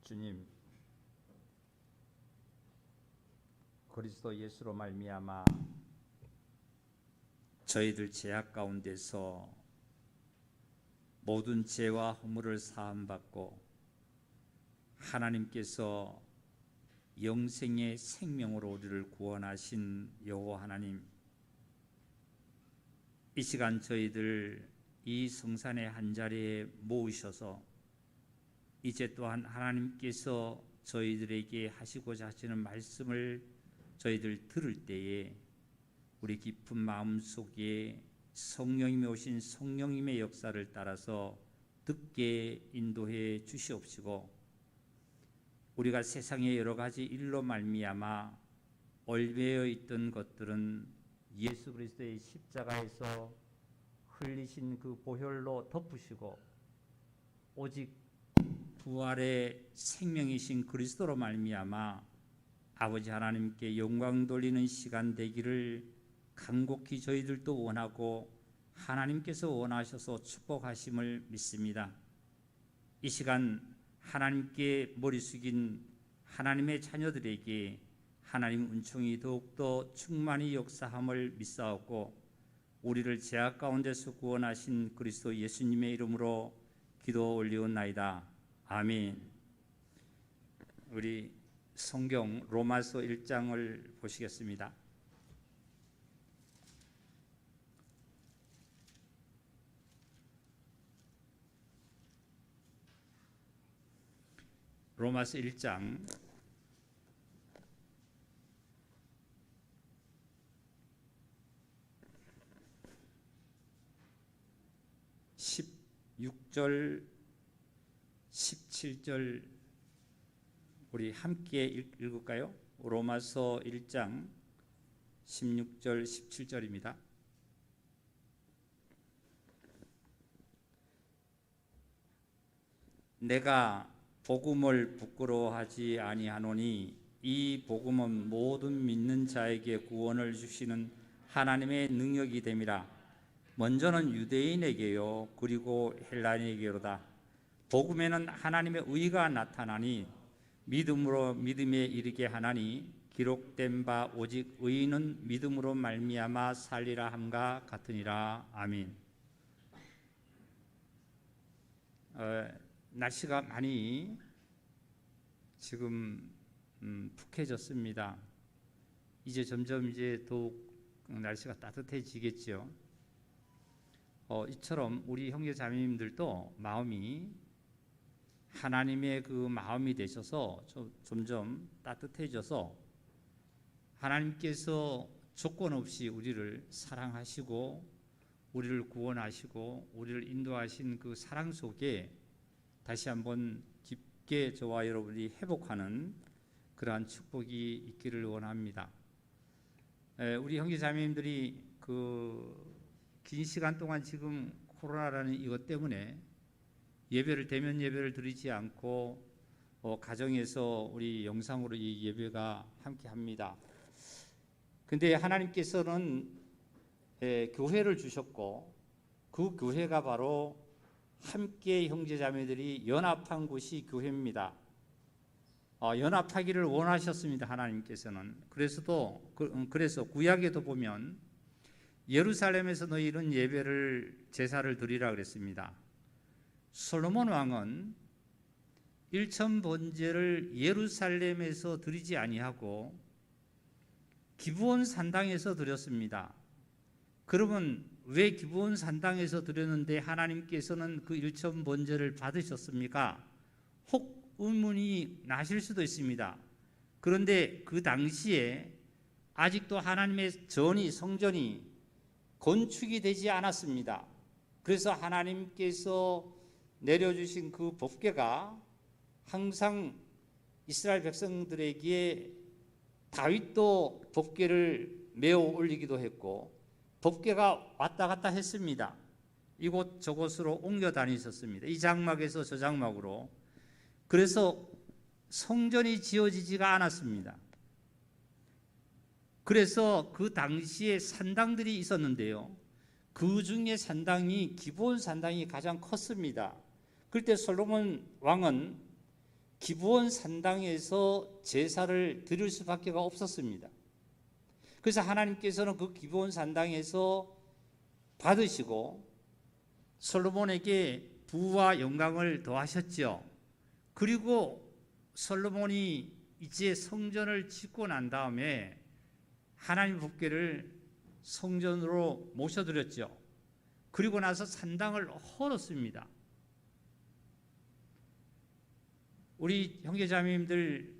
주님, 그리스도 예수로 말미암아 저희들 죄악 가운데서 모든 죄와 허물을 사함받고 하나님께서 영생의 생명으로 우리를 구원하신 여호와 하나님, 이 시간 저희들 이 성산의 한자리에 모으셔서 이제 또한 하나님께서 저희들에게 하시고자 하시는 말씀을 저희들 들을 때에 우리 깊은 마음 속에 성령님이 오신 성령님의 역사를 따라서 듣게 인도해 주시옵시고, 우리가 세상의 여러 가지 일로 말미암아 얼매여 있던 것들은 예수 그리스도의 십자가에서 흘리신 그 보혈로 덮으시고 오직 부활의 생명이신 그리스도로 말미암아 아버지 하나님께 영광 돌리는 시간 되기를 간곡히 저희들도 원하고 하나님께서 원하셔서 축복하심을 믿습니다. 이 시간 하나님께 머리 숙인 하나님의 자녀들에게 하나님 은총이 더욱더 충만히 역사함을 믿사옵고, 우리를 죄악 가운데서 구원하신 그리스도 예수님의 이름으로 기도 올리옵나이다. 아멘. 우리 성경 로마서 1장을 보시겠습니다. 로마서 1장 16절 17절 우리 함께 읽을까요? 로마서 1장 16절 17절입니다. 내가 복음을 부끄러워하지 아니하노니 이 복음은 모든 믿는 자에게 구원을 주시는 하나님의 능력이 됨이라. 먼저는 유대인에게요 그리고 헬라인에게로다. 복음에는 하나님의 의가 나타나니 믿음으로 믿음에 이르게 하나니 기록된 바 오직 의인은 믿음으로 말미암아 살리라 함과 같으니라. 아멘. 날씨가 많이 지금 푹해졌습니다. 이제 점점 더욱 날씨가 따뜻해지겠죠. 이처럼 우리 형제 자매님들도 마음이 하나님의 그 마음이 되셔서 점점 따뜻해져서 하나님께서 조건 없이 우리를 사랑하시고 우리를 구원하시고 우리를 인도하신 그 사랑 속에 다시 한번 깊게 저와 여러분이 회복하는 그러한 축복이 있기를 원합니다. 우리 형제 자매님들이 그 긴 시간 동안 지금 코로나라는 이것 때문에 예배를 대면 예배를 드리지 않고 가정에서 우리 영상으로 이 예배가 함께 합니다. 근데 하나님께서는 교회를 주셨고 그 교회가 바로 함께 형제자매들이 연합한 곳이 교회입니다. 연합하기를 원하셨습니다. 하나님께서는. 그래서 구약에도 보면 예루살렘에서 너희는 예배를 제사를 드리라 그랬습니다. 솔로몬 왕은 일천 번제를 예루살렘에서 드리지 아니하고 기브온 산당에서 드렸습니다. 그러면 왜 기브온 산당에서 드렸는데 하나님께서는 그 일천 번제를 받으셨습니까? 혹 의문이 나실 수도 있습니다. 그런데 그 당시에 아직도 하나님의 성전이 건축이 되지 않았습니다. 그래서 하나님께서 내려주신 그 법궤가 항상 이스라엘 백성들에게 다윗도 법궤를 메어 올리기도 했고 법궤가 왔다 갔다 했습니다. 이곳 저곳으로 옮겨 다니셨습니다. 이 장막에서 저 장막으로. 그래서 성전이 지어지지가 않았습니다. 그래서 그 당시에 산당들이 있었는데요, 그 중에 산당이 기브온 산당이 가장 컸습니다. 그때 솔로몬 왕은 기브온 산당에서 제사를 드릴 수밖에 없었습니다. 그래서 하나님께서는 그 기브온 산당에서 받으시고 솔로몬에게 부와 영광을 더하셨죠. 그리고 솔로몬이 이제 성전을 짓고 난 다음에 하나님 법궤를 성전으로 모셔드렸죠. 그리고 나서 산당을 헐었습니다. 우리 형제자매님들,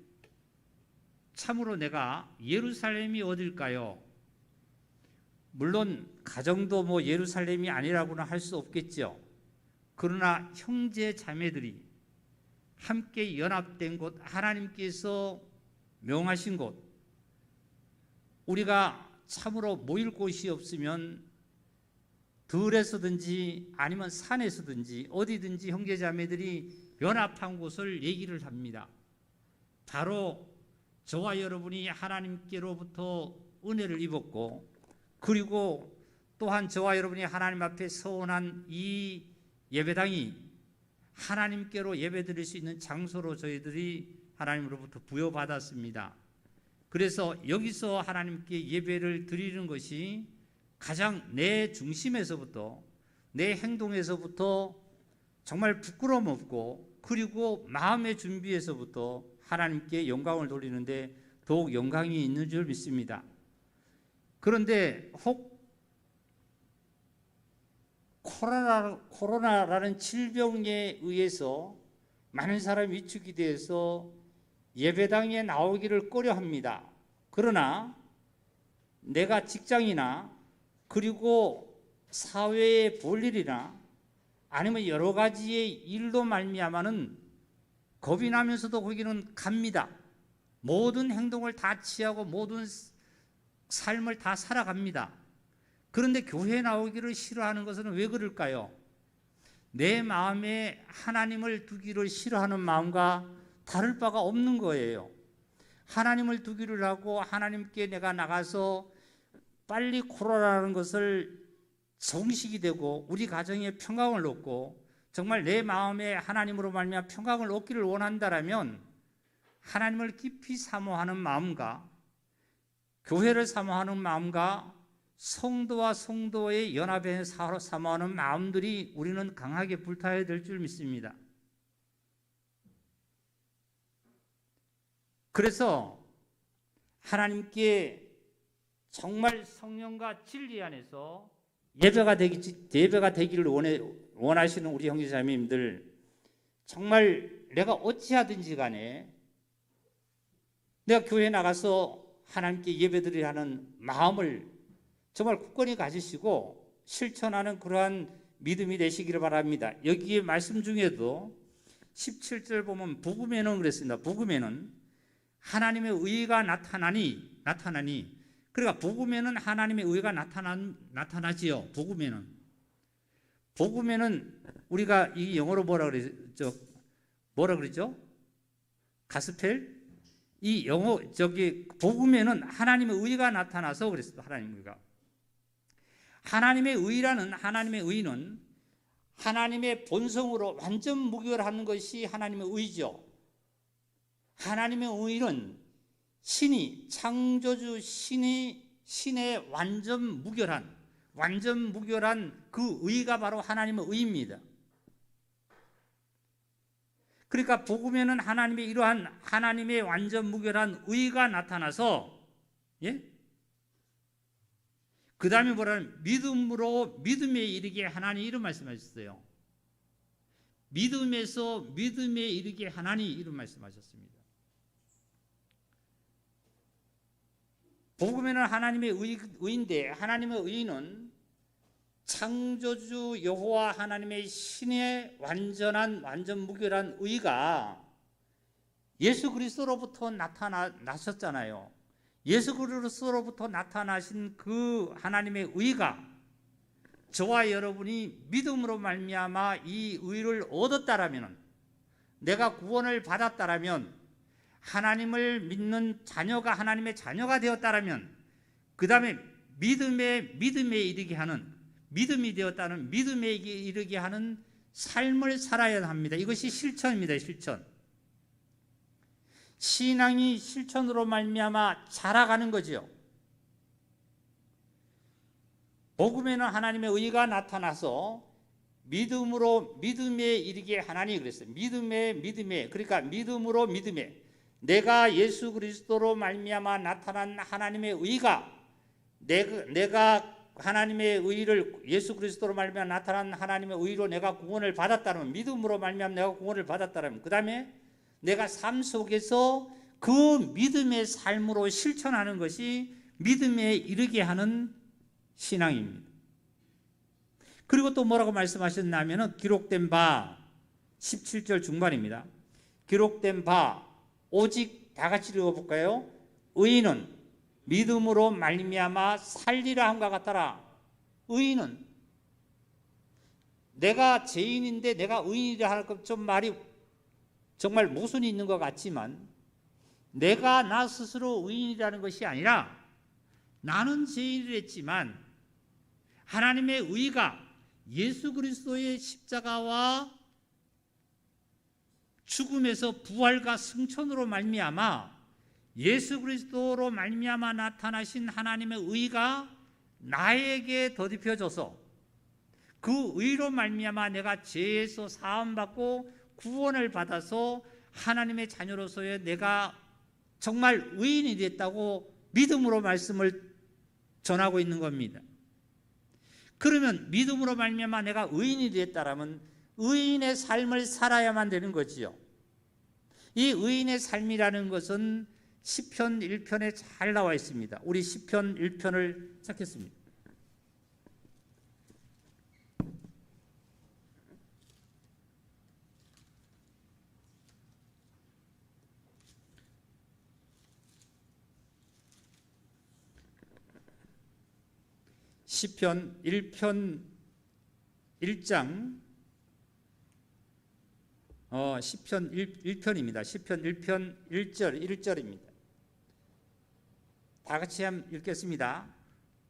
참으로 내가 예루살렘이 어딜까요? 물론 가정도 예루살렘이 아니라고는 할 수 없겠죠. 그러나 형제 자매들이 함께 연합된 곳, 하나님께서 명하신 곳, 우리가 참으로 모일 곳이 없으면 들에서든지 아니면 산에서든지 어디든지 형제 자매들이 연합한 곳을 얘기를 합니다. 바로 저와 여러분이 하나님께로부터 은혜를 입었고, 그리고 또한 저와 여러분이 하나님 앞에 서원한 이 예배당이 하나님께로 예배드릴 수 있는 장소로 저희들이 하나님으로부터 부여받았습니다. 그래서 여기서 하나님께 예배를 드리는 것이 가장 내 중심에서부터, 내 행동에서부터 정말 부끄러움 없고, 그리고 마음의 준비에서부터 하나님께 영광을 돌리는데 더욱 영광이 있는 줄 믿습니다. 그런데 혹 코로나라는 질병에 의해서 많은 사람이 위축이 되어서 예배당에 나오기를 꺼려합니다. 그러나 내가 직장이나 그리고 사회의 볼일이나 아니면 여러 가지의 일로 말미암아는 겁이 나면서도 거기는 갑니다. 모든 행동을 다 취하고 모든 삶을 다 살아갑니다. 그런데 교회에 나오기를 싫어하는 것은 왜 그럴까요? 내 마음에 하나님을 두기를 싫어하는 마음과 다를 바가 없는 거예요. 하나님을 두기를 하고 하나님께 내가 나가서 빨리 코로나라는 것을 종식이 되고 우리 가정에 평강을 얻고 정말 내 마음에 하나님으로 말미암아 평강을 얻기를 원한다라면 하나님을 깊이 사모하는 마음과 교회를 사모하는 마음과 성도와 성도의 연합에 사모하는 마음들이 우리는 강하게 불타야 될 줄 믿습니다. 그래서 하나님께 정말 성령과 진리 안에서 예배가 되기를 원하시는 우리 형제자매님들, 정말 내가 어찌하든지 간에 내가 교회에 나가서 하나님께 예배드리려 하는 마음을 정말 굳건히 가지시고 실천하는 그러한 믿음이 되시기를 바랍니다. 여기에 말씀 중에도 17절 보면 복음에는 그랬습니다. 복음에는 하나님의 의가 나타나니 그러니까 복음에는 하나님의 의가 나타나지요. 복음에는 우리가 이 영어로 뭐라 그러죠? 가스펠? 이 영어 복음에는 하나님의 의가 나타나서 그랬어요. 하나님의 의가. 하나님의 의는 하나님의 본성으로 완전 무결하는 것이 하나님의 의죠. 하나님의 의는 신이 창조주 신의 완전 무결한 그 의가 바로 하나님의 의입니다. 그러니까 복음에는 하나님의 이러한 하나님의 완전 무결한 의가 나타나서, 그 다음에 뭐라는 믿음으로 믿음에 이르게 하나니 이런 말씀하셨어요. 믿음에서 믿음에 이르게 하나니 이런 말씀하셨습니다. 복음에는 하나님의 의인데 하나님의 의는 창조주 여호와 하나님의 신의 완전 무결한 의가 예수 그리스도로부터 나타나셨잖아요. 예수 그리스도로부터 나타나신 그 하나님의 의가 저와 여러분이 믿음으로 말미암아 이 의를 얻었다라면, 내가 구원을 받았다라면, 하나님을 믿는 자녀가 하나님의 자녀가 되었다라면, 그 다음에 믿음에 이르게 하는, 믿음이 되었다는 믿음에 이르게 하는 삶을 살아야 합니다. 이것이 실천입니다. 실천. 신앙이 실천으로 말미암아 자라가는 거지요. 복음에는 하나님의 의가 나타나서 믿음에 이르게 하나니 그랬어요. 믿음에 그러니까 믿음으로 믿음에 내가 예수 그리스도로 말미암아 나타난 하나님의 의가 내가 하나님의 의를 예수 그리스도로 말미암아 나타난 하나님의 의로 내가 구원을 받았다면 믿음으로 말미암아 내가 구원을 받았다면 그 다음에 내가 삶 속에서 그 믿음의 삶으로 실천하는 것이 믿음에 이르게 하는 신앙입니다. 그리고 또 뭐라고 말씀하셨냐면 기록된 바 17절 중반입니다. 기록된 바 오직 다 같이 읽어볼까요? 의인은 믿음으로 말미암아 살리라 함과 같더라. 의인은 내가 죄인인데 내가 의인이라 할 것 좀 말이 정말 모순이 있는 것 같지만 내가 나 스스로 의인이라는 것이 아니라 나는 죄인이랬지만 하나님의 의가 예수 그리스도의 십자가와 죽음에서 부활과 승천으로 말미암아 예수 그리스도로 말미암아 나타나신 하나님의 의가 나에게 덧입혀져서 그 의로 말미암아 내가 죄에서 사함받고 구원을 받아서 하나님의 자녀로서의 내가 정말 의인이 됐다고 믿음으로 말씀을 전하고 있는 겁니다. 그러면 믿음으로 말미암아 내가 의인이 됐다라면 의인의 삶을 살아야만 되는 거지요. 이 의인의 삶이라는 것은 시편 1편에 잘 나와 있습니다. 우리 시편 1편을 찾겠습니다. 시편 1편 1장 시편 1편입니다. 시편 1편 1절입니다. 다 같이 한번 읽겠습니다.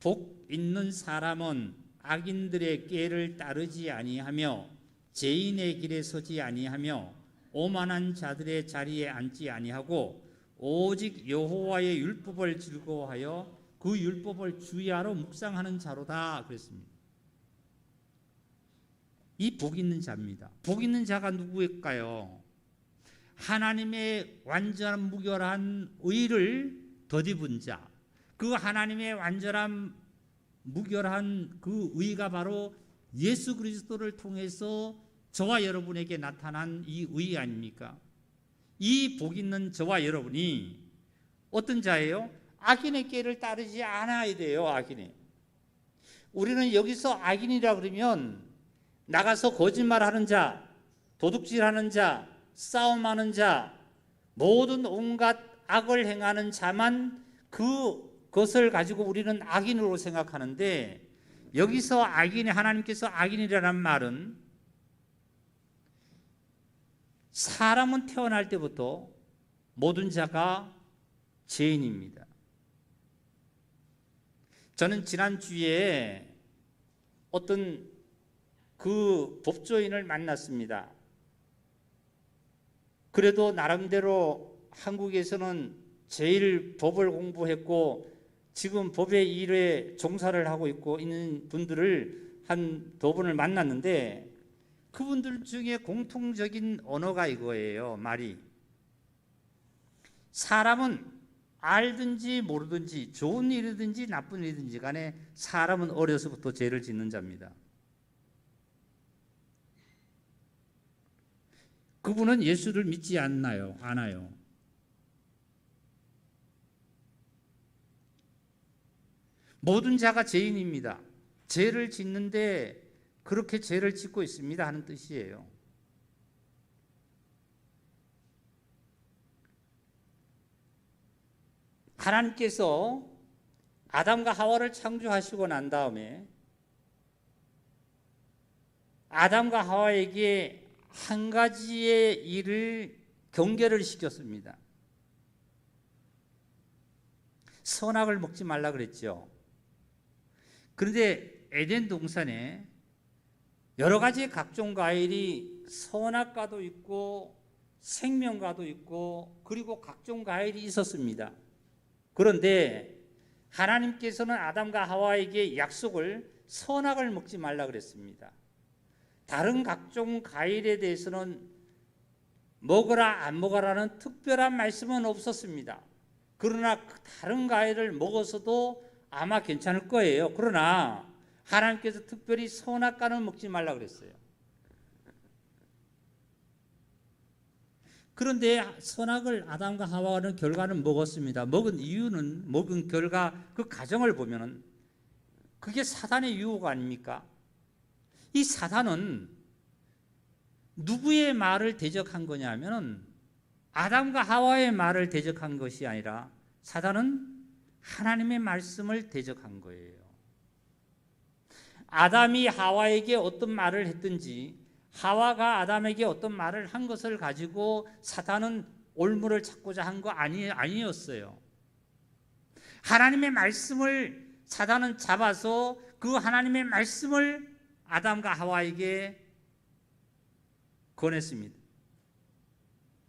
복 있는 사람은 악인들의 꾀를 따르지 아니하며 죄인의 길에 서지 아니하며 오만한 자들의 자리에 앉지 아니하고 오직 여호와의 율법을 즐거워하여 그 율법을 주야로 묵상하는 자로다 그랬습니다. 이 복 있는 자입니다. 복 있는 자가 누구일까요? 하나님의 완전한 무결한 의를 덧입은 자. 그 하나님의 완전한 무결한 그 의가 바로 예수 그리스도를 통해서 저와 여러분에게 나타난 이 의 아닙니까? 이 복 있는 저와 여러분이 어떤 자예요? 악인의 꾀를 따르지 않아야 돼요. 악인의. 우리는 여기서 악인이라 그러면 나가서 거짓말하는 자, 도둑질하는 자, 싸움하는 자, 모든 온갖 악을 행하는 자만 그것을 가지고 우리는 악인으로 생각하는데 여기서 악인이 하나님께서 악인이라는 말은 사람은 태어날 때부터 모든 자가 죄인입니다. 저는 지난주에 어떤 그 법조인을 만났습니다. 그래도 나름대로 한국에서는 제일 법을 공부했고 지금 법의 일에 종사를 하고 있는 분들을 한 두 분을 만났는데 그분들 중에 공통적인 언어가 이거예요. 말이 사람은 알든지 모르든지 좋은 일이든지 나쁜 일이든지 간에 사람은 어려서부터 죄를 짓는 자입니다. 그분은 예수를 믿지 않아요. 모든 자가 죄인입니다. 죄를 짓는데 그렇게 죄를 짓고 있습니다 하는 뜻이에요. 하나님께서 아담과 하와를 창조하시고 난 다음에 아담과 하와에게 한 가지의 일을 경계를 시켰습니다. 선악을 먹지 말라 그랬죠. 그런데 에덴 동산에 여러 가지 각종 과일이 선악과도 있고 생명과도 있고 그리고 각종 과일이 있었습니다. 그런데 하나님께서는 아담과 하와에게 약속을 선악을 먹지 말라 그랬습니다. 다른 각종 과일에 대해서는 먹어라 안 먹어라는 특별한 말씀은 없었습니다. 그러나 다른 과일을 먹어서도 아마 괜찮을 거예요. 그러나 하나님께서 특별히 선악과는 먹지 말라 그랬어요. 그런데 선악을 아담과 하와는 결과는 먹었습니다. 먹은 이유는, 먹은 결과 그 과정을 보면은 그게 사단의 유혹 아닙니까? 이 사단은 누구의 말을 대적한 거냐면은 아담과 하와의 말을 대적한 것이 아니라 사단은 하나님의 말씀을 대적한 거예요. 아담이 하와에게 어떤 말을 했든지 하와가 아담에게 어떤 말을 한 것을 가지고 사단은 올무를 찾고자 한 거 아니었어요. 하나님의 말씀을 사단은 잡아서 그 하나님의 말씀을 아담과 하와에게 권했습니다.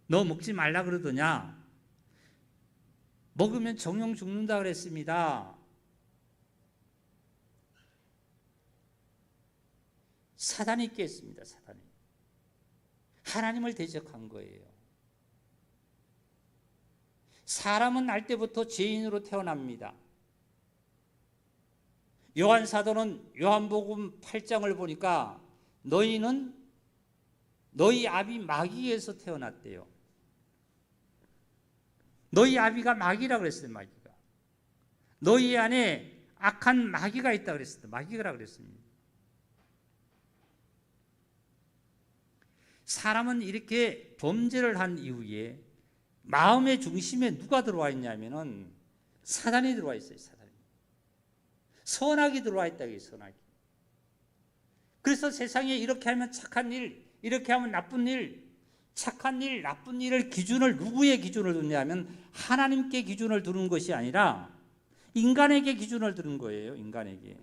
너 먹지 말라 그러더냐? 먹으면 정령 죽는다 그랬습니다. 사단이 깼습니다. 사단이 하나님을 대적한 거예요. 사람은 날 때부터 죄인으로 태어납니다. 요한 사도는 요한복음 8장을 보니까 너희는 너희 아비 마귀에서 태어났대요. 너희 아비가 마귀라 그랬어요. 마귀가 너희 안에 악한 마귀가 있다 그랬어요. 마귀라 그랬습니다. 사람은 이렇게 범죄를 한 이후에 마음의 중심에 누가 들어와 있냐면은 사단이 들어와 있어요. 사단이. 선악이 들어와 있다. 선악이. 그래서 세상에 이렇게 하면 착한 일, 이렇게 하면 나쁜 일, 착한 일, 나쁜 일을 기준을 누구의 기준을 두냐면 하나님께 기준을 두는 것이 아니라 인간에게 기준을 두는 거예요. 인간에게.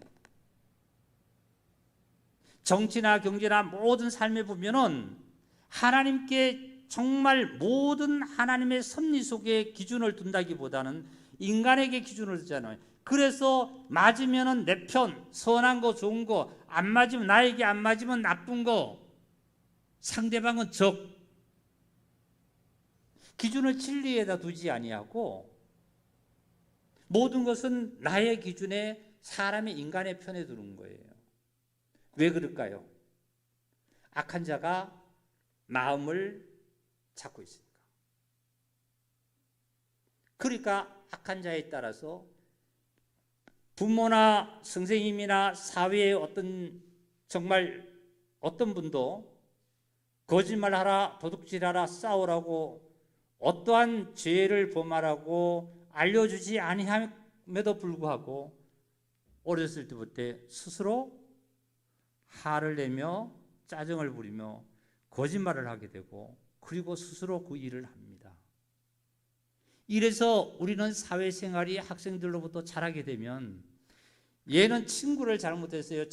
정치나 경제나 모든 삶에 보면은 하나님께 정말 모든 하나님의 섭리 속에 기준을 둔다기보다는 인간에게 기준을 두잖아요. 그래서 맞으면은 내 편, 선한 거, 좋은 거, 안 맞으면 나에게 안 맞으면 나쁜 거, 상대방은 적. 기준을 진리에다 두지 아니하고 모든 것은 나의 기준에 사람의 인간의 편에 두는 거예요. 왜 그럴까요? 악한 자가 마음을 잡고 있으니까. 그러니까 악한 자에 따라서 부모나 선생님이나 사회의 정말 어떤 분도 거짓말하라, 도둑질하라, 싸우라고 어떠한 죄를 범하라고 알려주지 아니함에도 불구하고 어렸을 때부터 스스로 화를 내며 짜증을 부리며 거짓말을 하게 되고 그리고 스스로 그 일을 합니다. 이래서 우리는 사회생활이 학생들로부터 자라게 되면 얘는 친구를 잘못했어요.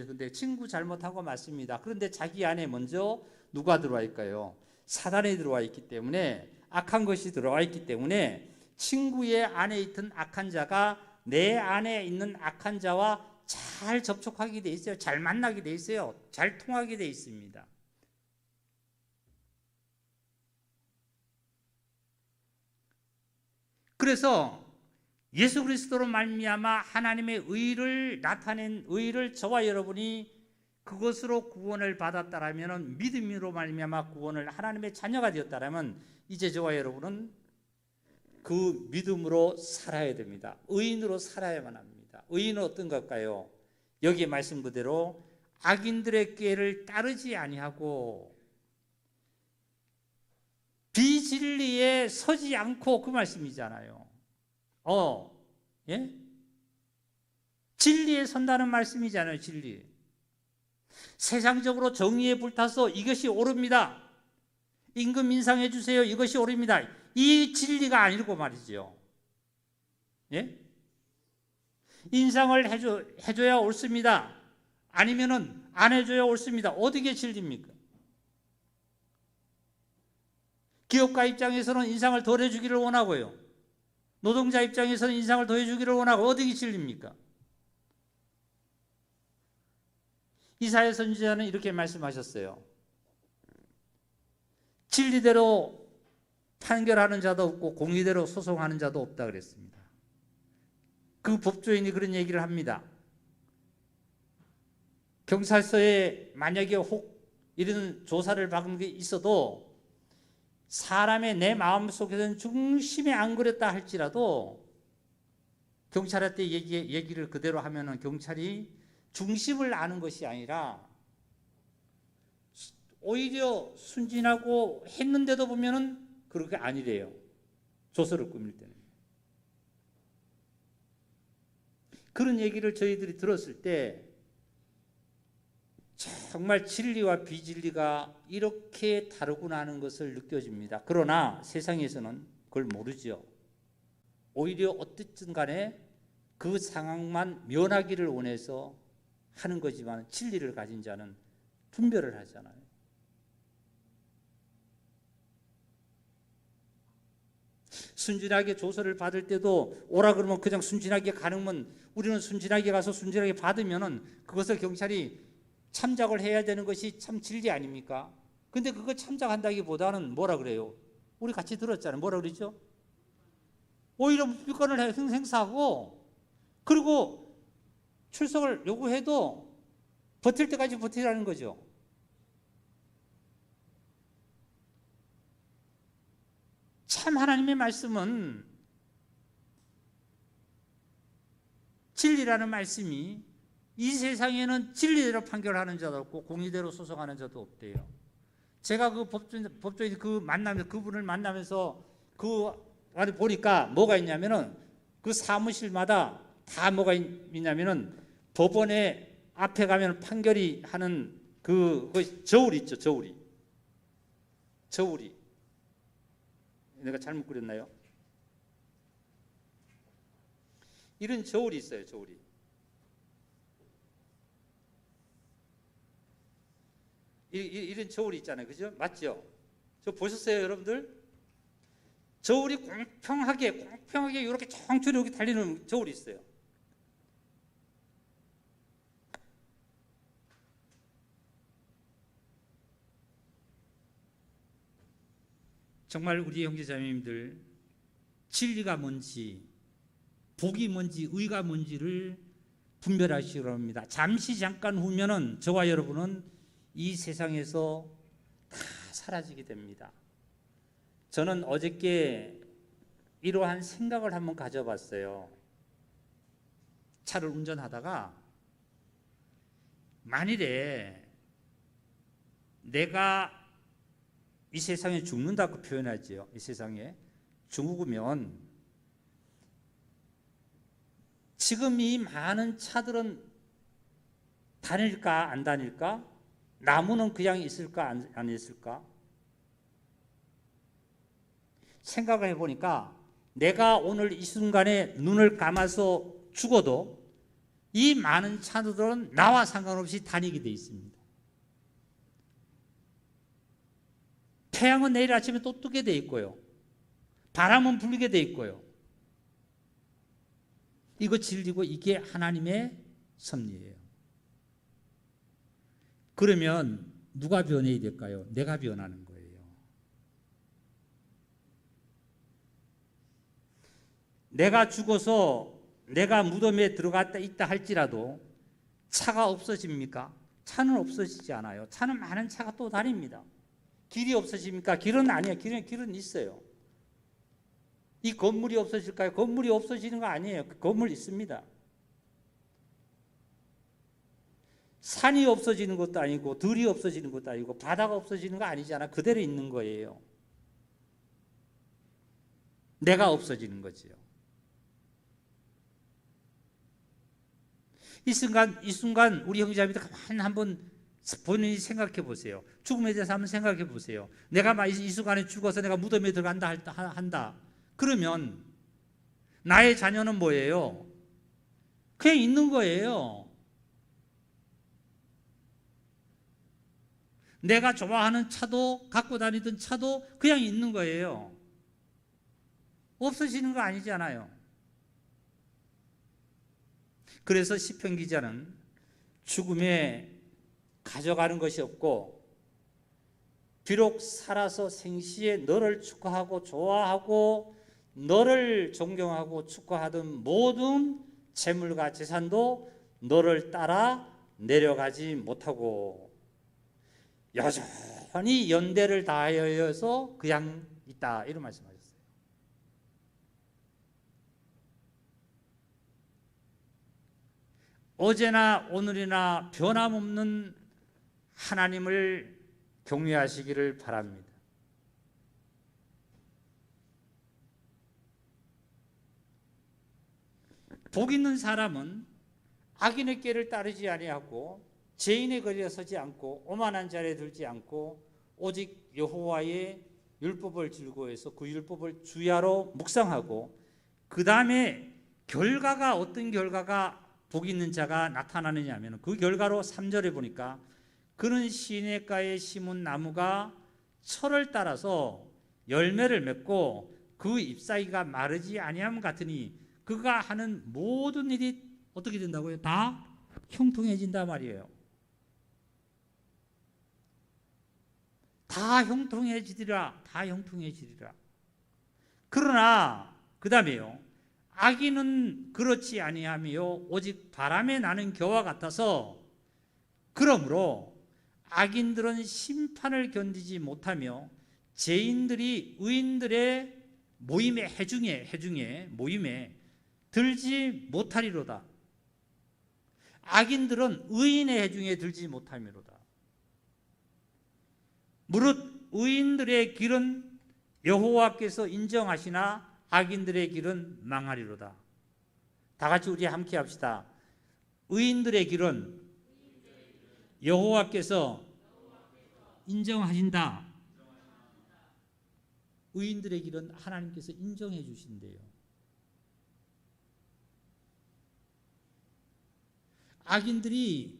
근데 친구 잘못한 거 맞습니다. 그런데 자기 안에 먼저 누가 들어와 있을까요? 사단이 들어와 있기 때문에 악한 것이 들어와 있기 때문에 친구의 안에 있던 악한 자가 내 안에 있는 악한 자와 잘 접촉하게 돼 있어요. 잘 만나게 돼 있어요. 잘 통하게 돼 있습니다. 그래서 예수 그리스도로 말미암아 하나님의 의를 나타낸 의를 저와 여러분이 그것으로 구원을 받았다라면 믿음으로 말미암아 구원을 하나님의 자녀가 되었다라면 이제 저와 여러분은 그 믿음으로 살아야 됩니다. 의인으로 살아야만 합니다. 의인은 어떤 걸까요? 여기 말씀 그대로 악인들의 꾀를 따르지 아니하고 비진리에 서지 않고 그 말씀이잖아요. 예? 진리에 선다는 말씀이잖아요. 진리. 세상적으로 정의에 불타서 이것이 옳습니다. 임금 인상해 주세요. 이것이 옳습니다. 이 진리가 아니고 말이죠. 예? 인상을 해줘야 옳습니다. 아니면은 안 해줘야 옳습니다. 어떻게 진리입니까? 기업가 입장에서는 인상을 덜 해주기를 원하고요. 노동자 입장에서는 인상을 더 해주기를 원하고 어디가 진리입니까? 이사야 선지자는 이렇게 말씀하셨어요. 진리대로 판결하는 자도 없고 공의대로 소송하는 자도 없다 그랬습니다. 그 법조인이 그런 얘기를 합니다. 경찰서에 만약에 혹 이런 조사를 받은 게 있어도 사람의 내 마음속에서는 중심에 안 그랬다 할지라도 경찰한테 얘기를 그대로 하면은 경찰이 중심을 아는 것이 아니라 오히려 순진하고 했는데도 보면은 그렇게 아니래요. 조서를 꾸밀 때는. 그런 얘기를 저희들이 들었을 때 정말 진리와 비진리가 이렇게 다르구나 하는 것을 느껴집니다. 그러나 세상에서는 그걸 모르죠. 오히려 어쨌든 간에 그 상황만 면하기를 원해서 하는 거지만 진리를 가진 자는 분별을 하잖아요. 순진하게 조서를 받을 때도 오라 그러면 그냥 순진하게 가능면 우리는 순진하게 가서 순진하게 받으면은 그것을 경찰이 참작을 해야 되는 것이 참 진리 아닙니까? 근데 그거 참작한다기보다는 뭐라 그래요? 우리 같이 들었잖아요. 뭐라 그러죠? 오히려 무비권을 행사하고 그리고 출석을 요구해도 버틸 때까지 버티라는 거죠. 참 하나님의 말씀은 진리라는 말씀이 이 세상에는 진리대로 판결하는 자도 없고 공의대로 소송하는 자도 없대요. 제가 그 법조인 그분을 만나면서 그 안에 보니까 뭐가 있냐면은 그 사무실마다 다 뭐가 있냐면은 법원에 앞에 가면 판결이 하는 그 저울이 있죠. 저울이 내가 잘못 그렸나요? 이런 저울이 있어요. 저울이. 이런 저울이 있잖아요. 그죠? 맞죠? 저 보셨어요, 여러분들? 저울이 공평하게 이렇게 청초리 이렇게 달리는 저울이 있어요. 정말 우리 형제자매님들 진리가 뭔지 복이 뭔지 의가 뭔지를 분별하시기 바랍니다. 잠깐 후면은 저와 여러분은 이 세상에서 다 사라지게 됩니다. 저는 어저께 이러한 생각을 한번 가져봤어요. 차를 운전하다가 만일에 내가 이 세상에 죽는다고 표현하지요. 이 세상에 죽으면 지금 이 많은 차들은 다닐까 안 다닐까? 나무는 그냥 있을까 안 있을까? 생각을 해보니까 내가 오늘 이 순간에 눈을 감아서 죽어도 이 많은 차들은 나와 상관없이 다니게 돼 있습니다. 태양은 내일 아침에 또 뜨게 돼 있고요. 바람은 불게 돼 있고요. 이거 진리고 이게 하나님의 섭리예요. 그러면 누가 변해야 될까요? 내가 변하는 거예요. 내가 죽어서 내가 무덤에 들어갔다 있다 할지라도 차가 없어집니까? 차는 없어지지 않아요. 차는 많은 차가 또 다닙니다. 길이 없어집니까? 길은 아니에요. 길은 있어요. 이 건물이 없어질까요? 건물이 없어지는 거 아니에요. 건물 있습니다. 산이 없어지는 것도 아니고 들이 없어지는 것도 아니고 바다가 없어지는 거 아니잖아. 그대로 있는 거예요. 내가 없어지는 거지요. 이 순간 우리 형제자매들 가만히 한번 본인이 생각해 보세요. 죽음에 대해서 한번 생각해 보세요. 내가 이 순간에 죽어서 내가 무덤에 들어간다 한다. 그러면 나의 자녀는 뭐예요? 그냥 있는 거예요. 내가 좋아하는 차도 갖고 다니던 차도 그냥 있는 거예요. 없어지는 거 아니잖아요. 그래서 시편 기자는 죽음에 가져가는 것이 없고 비록 살아서 생시에 너를 축하하고 좋아하고 너를 존경하고 축하하던 모든 재물과 재산도 너를 따라 내려가지 못하고 여전히 연대를 다하여서 그냥 있다, 이런 말씀하셨어요. 어제나 오늘이나 변함없는 하나님을 경외하시기를 바랍니다. 복 있는 사람은 악인의 길을 따르지 아니하고 죄인의 거리에 서지 않고 오만한 자리에 들지 않고 오직 여호와의 율법을 즐거워해서 그 율법을 주야로 묵상하고 그 다음에 결과가 어떤 결과가 복 있는 자가 나타나느냐 하면 그 결과로 3절에 보니까 그는 시냇가에 심은 나무가 철을 따라서 열매를 맺고 그 잎사귀가 마르지 아니함 같으니 그가 하는 모든 일이 어떻게 된다고요? 다 형통해진다 말이에요. 다 형통해지리라. 다 형통해지리라. 그러나 그 다음에요, 악인은 그렇지 아니하며 오직 바람에 나는 겨와 같아서 그러므로 악인들은 심판을 견디지 못하며 죄인들이 의인들의 모임에 해중에 모임에 들지 못하리로다. 악인들은 의인의 해중에 들지 못하미로다. 무릇 의인들의 길은 여호와께서 인정하시나 악인들의 길은 망하리로다. 다 같이 우리 함께 합시다. 의인들의 길은 여호와께서 인정하신다. 의인들의 길은 하나님께서 인정해 주신대요. 악인들이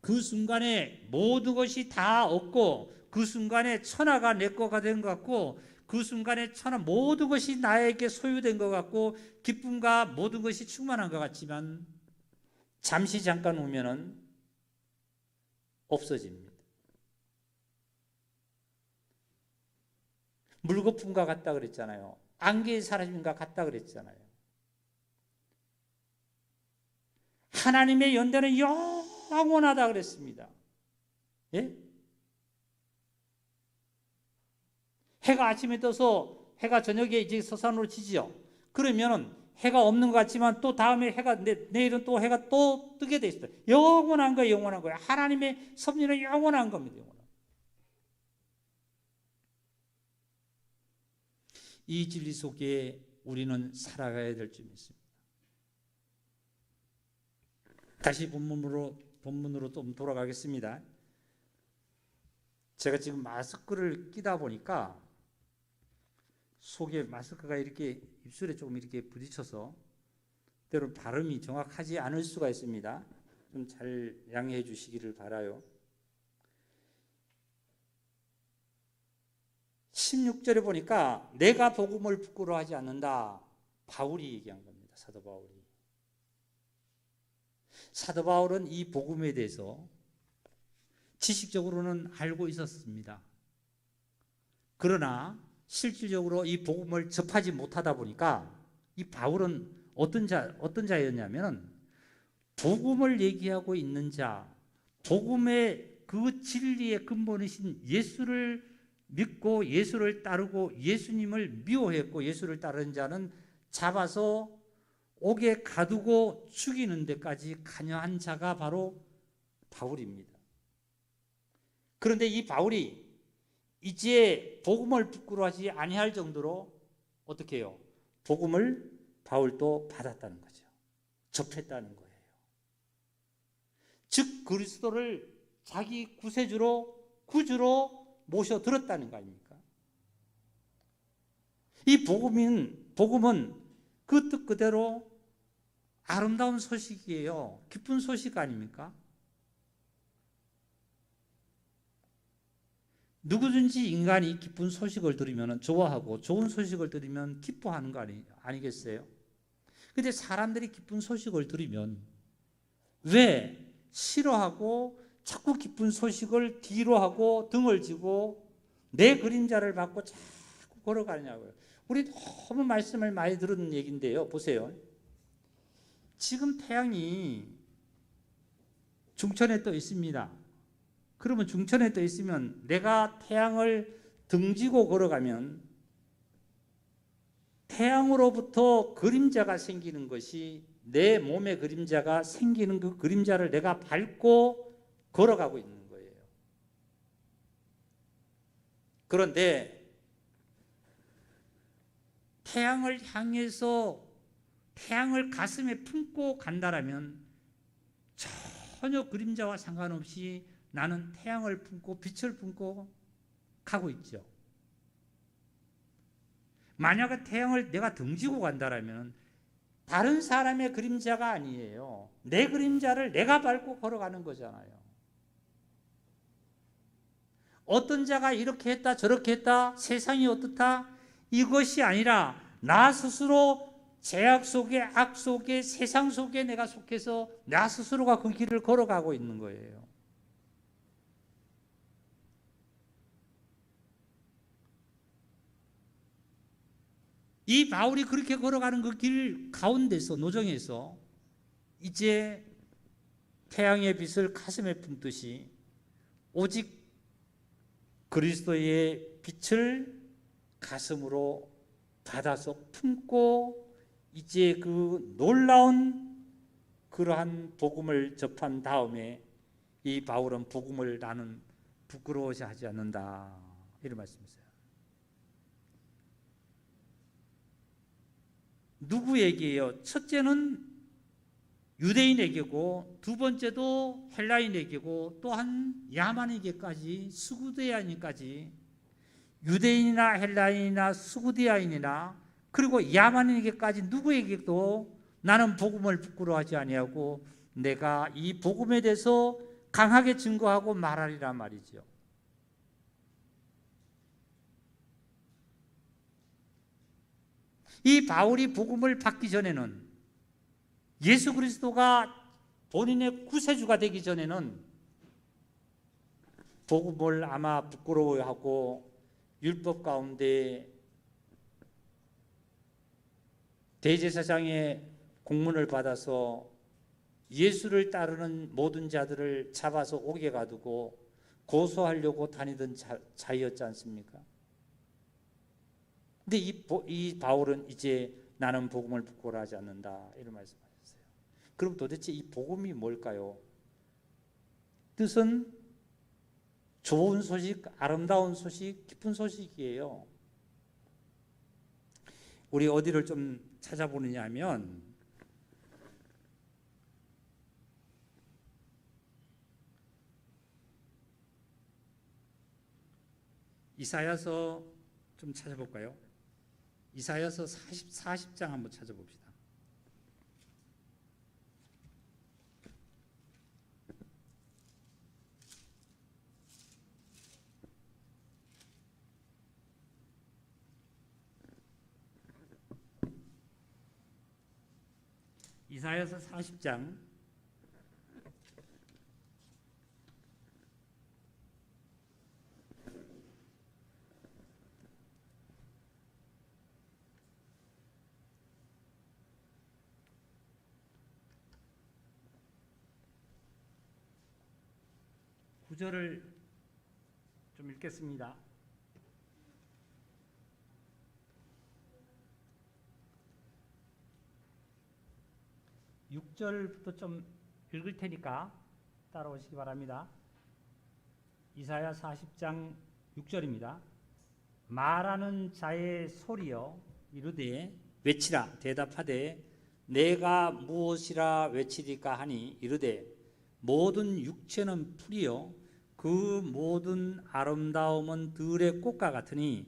그 순간에 모든 것이 다 얻고 그 순간에 천하가 내 거가 된 것 같고 그 순간에 천하 모든 것이 나에게 소유된 것 같고 기쁨과 모든 것이 충만한 것 같지만 잠시 잠깐 오면은 없어집니다. 물거품과 같다 그랬잖아요. 안개의 사라짐과 같다 그랬잖아요. 하나님의 연대는 영원하다 그랬습니다. 예? 해가 아침에 떠서 해가 저녁에 이제 서산으로 지지요. 그러면은 해가 없는 것 같지만 또 다음에 해가 내일은 또 해가 또 뜨게 돼 있어요. 영원한 거예요, 영원한 거예요. 하나님의 섭리는 영원한 겁니다. 영원한. 이 진리 속에 우리는 살아가야 될 줄 믿습니다. 다시 본문으로 좀 돌아가겠습니다. 제가 지금 마스크를 끼다 보니까 속에 마스크가 이렇게 입술에 조금 이렇게 부딪혀서 때로 발음이 정확하지 않을 수가 있습니다. 좀 잘 양해해 주시기를 바라요. 16절에 보니까 내가 복음을 부끄러워하지 않는다. 바울이 얘기한 겁니다. 사도 바울이. 사도 바울은 이 복음에 대해서 지식적으로는 알고 있었습니다. 그러나 실질적으로 이 복음을 접하지 못하다 보니까 이 바울은 어떤 자였냐면 복음을 얘기하고 있는 자, 복음의 그 진리의 근본이신 예수를 믿고 예수를 따르고 예수님을 미워했고 예수를 따르는 자는 잡아서 옥에 가두고 죽이는 데까지 관여한 자가 바로 바울입니다. 그런데 이 바울이 이제 복음을 부끄러워하지 아니할 정도로 어떻게 해요? 복음을 바울도 받았다는 거죠. 접했다는 거예요. 즉 그리스도를 자기 구주로 모셔 들었다는 거 아닙니까? 이 복음은 그 뜻 그대로 아름다운 소식이에요. 기쁜 소식 아닙니까? 누구든지 인간이 기쁜 소식을 들으면 좋아하고 좋은 소식을 들으면 기뻐하는 거 아니겠어요? 근데 사람들이 기쁜 소식을 들으면 왜 싫어하고 자꾸 기쁜 소식을 뒤로 하고 등을 지고 내 그림자를 받고 자꾸 걸어가냐고요. 우리 너무 말씀을 많이 들은 얘기인데요. 보세요. 지금 태양이 중천에 떠 있습니다. 그러면 중천에 떠 있으면 내가 태양을 등지고 걸어가면 태양으로부터 그림자가 생기는 것이 내 몸의 그림자가 생기는 그 그림자를 내가 밟고 걸어가고 있는 거예요. 그런데 태양을 향해서 태양을 가슴에 품고 간다라면 전혀 그림자와 상관없이 나는 태양을 품고 빛을 품고 가고 있죠. 만약에 태양을 내가 등지고 간다라면 다른 사람의 그림자가 아니에요. 내 그림자를 내가 밟고 걸어가는 거잖아요. 어떤 자가 이렇게 했다 저렇게 했다 세상이 어떻다 이것이 아니라 나 스스로 죄악 속에 악 속에 세상 속에 내가 속해서 나 스스로가 그 길을 걸어가고 있는 거예요. 이 바울이 그렇게 걸어가는 그 길 가운데서 노정에서 이제 태양의 빛을 가슴에 품듯이 오직 그리스도의 빛을 가슴으로 받아서 품고 이제 그 놀라운 그러한 복음을 접한 다음에 이 바울은 복음을 나는 부끄러워하지 하지 않는다 이런 말씀이세요. 누구에게요? 첫째는 유대인에게고 두 번째도 헬라인에게고 또한 야만에게까지 스구디아인까지 유대인이나 헬라인이나 스구디아인이나 그리고 야만인에게까지 누구에게도 나는 복음을 부끄러워하지 아니하고 내가 이 복음에 대해서 강하게 증거하고 말하리란 말이죠. 이 바울이 복음을 받기 전에는 예수 그리스도가 본인의 구세주가 되기 전에는 복음을 아마 부끄러워하고 율법 가운데 대제사장의 공문을 받아서 예수를 따르는 모든 자들을 잡아서 옥에 가두고 고소하려고 다니던 자였지 않습니까? 근데 이 바울은 이제 나는 복음을 부끄러워하지 않는다 이런 말씀하셨어요. 그럼 도대체 이 복음이 뭘까요? 뜻은 좋은 소식, 아름다운 소식, 기쁜 소식이에요. 우리 어디를 좀 찾아보느냐 하면 이사야서 좀 찾아볼까요? 이사야서 40장 한번 찾아봅시다. 이사야서 40장 9절을 좀 읽겠습니다. 6절부터 좀 읽을 테니까 따라오시기 바랍니다. 이사야 40장 6절입니다. 말하는 자의 소리여 이르되 외치라 대답하되 내가 무엇이라 외치리까 하니 이르되 모든 육체는 풀이요 그 모든 아름다움은 들의 꽃과 같으니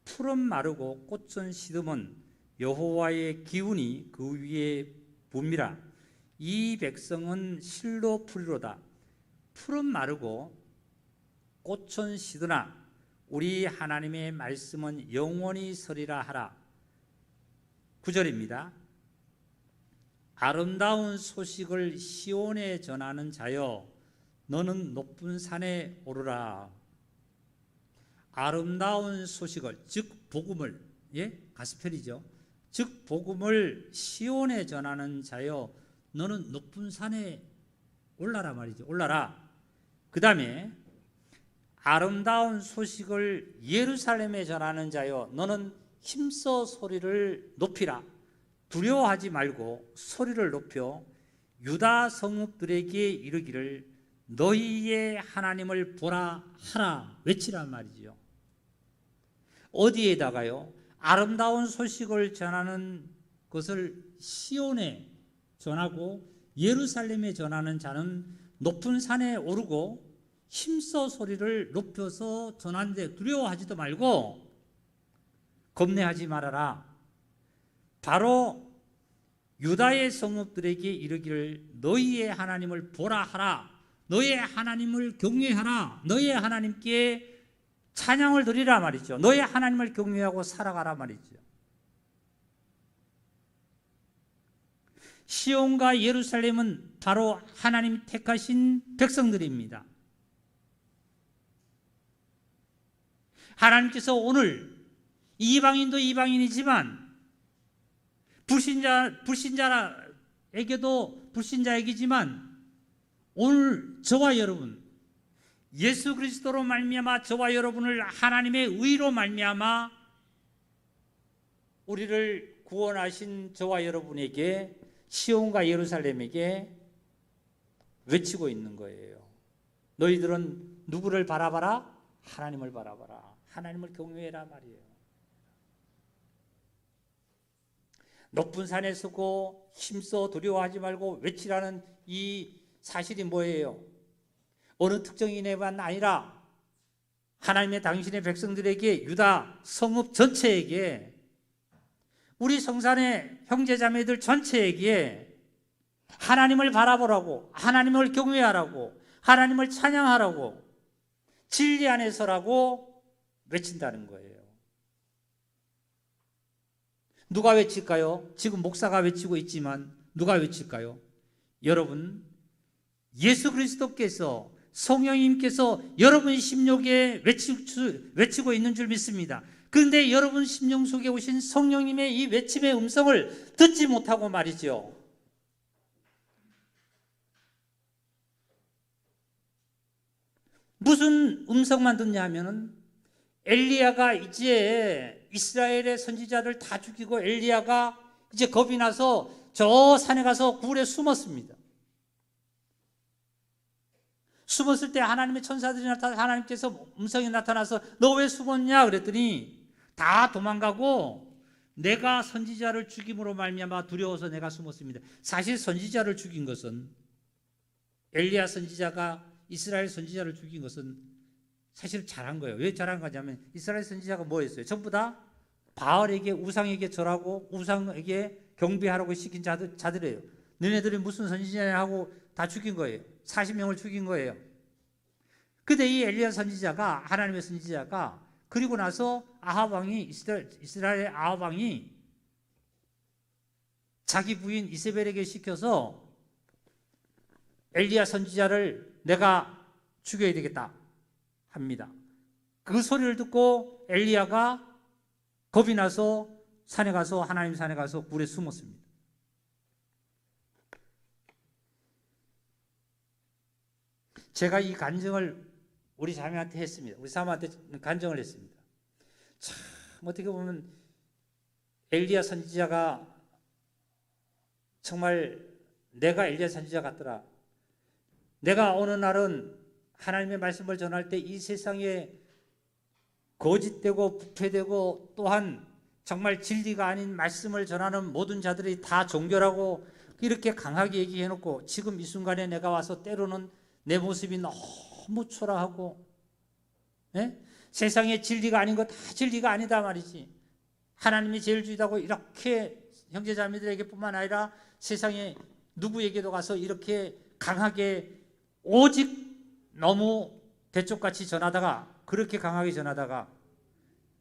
풀은 마르고 꽃은 시듬은 여호와의 기운이 그 위에 붐이라. 이 백성은 실로 풀이로다. 풀은 마르고 꽃은 시드나 우리 하나님의 말씀은 영원히 서리라 하라. 9절입니다. 아름다운 소식을 시온에 전하는 자여 너는 높은 산에 오르라. 아름다운 소식을, 즉 복음을, 가스펠이죠. 즉 복음을 시온에 전하는 자여 너는 높은 산에 올라라 말이죠. 올라라. 그 다음에 아름다운 소식을 예루살렘에 전하는 자여 너는 힘써 소리를 높이라. 두려워하지 말고 소리를 높여 유다 성읍들에게 이르기를 너희의 하나님을 보라 하라. 외치란 말이죠. 어디에다가요? 아름다운 소식을 전하는 것을 시온에 전하고 예루살렘에 전하는 자는 높은 산에 오르고 힘써 소리를 높여서 전하는데 두려워하지도 말고 겁내하지 말아라. 바로 유다의 성읍들에게 이르기를 너희의 하나님을 보라 하라. 너희의 하나님을 경외하라. 너희의 하나님께 찬양을 드리라 말이죠. 너희의 하나님을 경외하고 살아가라 말이죠. 시온과 예루살렘은 바로 하나님 택하신 백성들입니다. 하나님께서 오늘 이방인도 이방인이지만 불신자에게도 불신자에게지만 오늘 저와 여러분 예수 그리스도로 말미암아 저와 여러분을 하나님의 의로 말미암아 우리를 구원하신 저와 여러분에게 시온과 예루살렘에게 외치고 있는 거예요. 너희들은 누구를 바라봐라? 하나님을 바라봐라. 하나님을 경외해라 말이에요. 높은 산에 서고 힘써 두려워하지 말고 외치라는 이 사실이 뭐예요? 어느 특정인에만 아니라 하나님의 당신의 백성들에게 유다 성읍 전체에게 우리 성산의 형제자매들 전체에게 하나님을 바라보라고 하나님을 경외하라고 하나님을 찬양하라고 진리 안에서라고 외친다는 거예요. 누가 외칠까요? 지금 목사가 외치고 있지만 누가 외칠까요? 여러분 예수 그리스도께서 성령님께서 여러분 심령에 외치고 있는 줄 믿습니다. 그런데 여러분 심령 속에 오신 성령님의 이 외침의 음성을 듣지 못하고 말이죠. 무슨 음성만 듣냐 하면은 엘리야가 이제 이스라엘의 선지자들 다 죽이고 엘리야가 이제 겁이 나서 저 산에 가서 굴에 숨었습니다. 숨었을 때 하나님의 천사들이 나타나서 하나님께서 음성이 나타나서 너 왜 숨었냐 그랬더니 다 도망가고 내가 선지자를 죽임으로 말미암아 두려워서 내가 숨었습니다. 사실 선지자를 죽인 것은 엘리야 선지자가 이스라엘 선지자를 죽인 것은 사실 잘한 거예요. 왜 잘한 거냐면 이스라엘 선지자가 뭐 했어요? 전부 다 바알에게 우상에게 절하고 우상에게 경배하라고 시킨 자들이에요. 너네들이 무슨 선지자냐 하고 다 죽인 거예요. 40명을 죽인 거예요. 근데 이 엘리야 선지자가 하나님의 선지자가 그리고 나서 아합 왕이 이스라엘 아합 왕이 자기 부인 이세벨에게 시켜서 엘리야 선지자를 내가 죽여야 되겠다 합니다. 그 소리를 듣고 엘리야가 겁이 나서 산에 가서 하나님 산에 가서 굴에 숨었습니다. 제가 이 간증을 우리 자매한테 했습니다. 우리 사모한테 간증을 했습니다. 참 어떻게 보면 엘리야 선지자가 정말 내가 엘리야 선지자 같더라. 내가 어느 날은 하나님의 말씀을 전할 때 이 세상에 거짓되고 부패되고 또한 정말 진리가 아닌 말씀을 전하는 모든 자들이 다 종교라고 이렇게 강하게 얘기해놓고 지금 이 순간에 내가 와서 때로는 내 모습이 너무 초라하고 세상에 진리가 아닌 거 다 진리가 아니다 말이지. 하나님이 제일 주이다고 이렇게 형제자매들에게 뿐만 아니라 세상에 누구에게도 가서 이렇게 강하게 오직 너무 대쪽같이 전하다가 그렇게 강하게 전하다가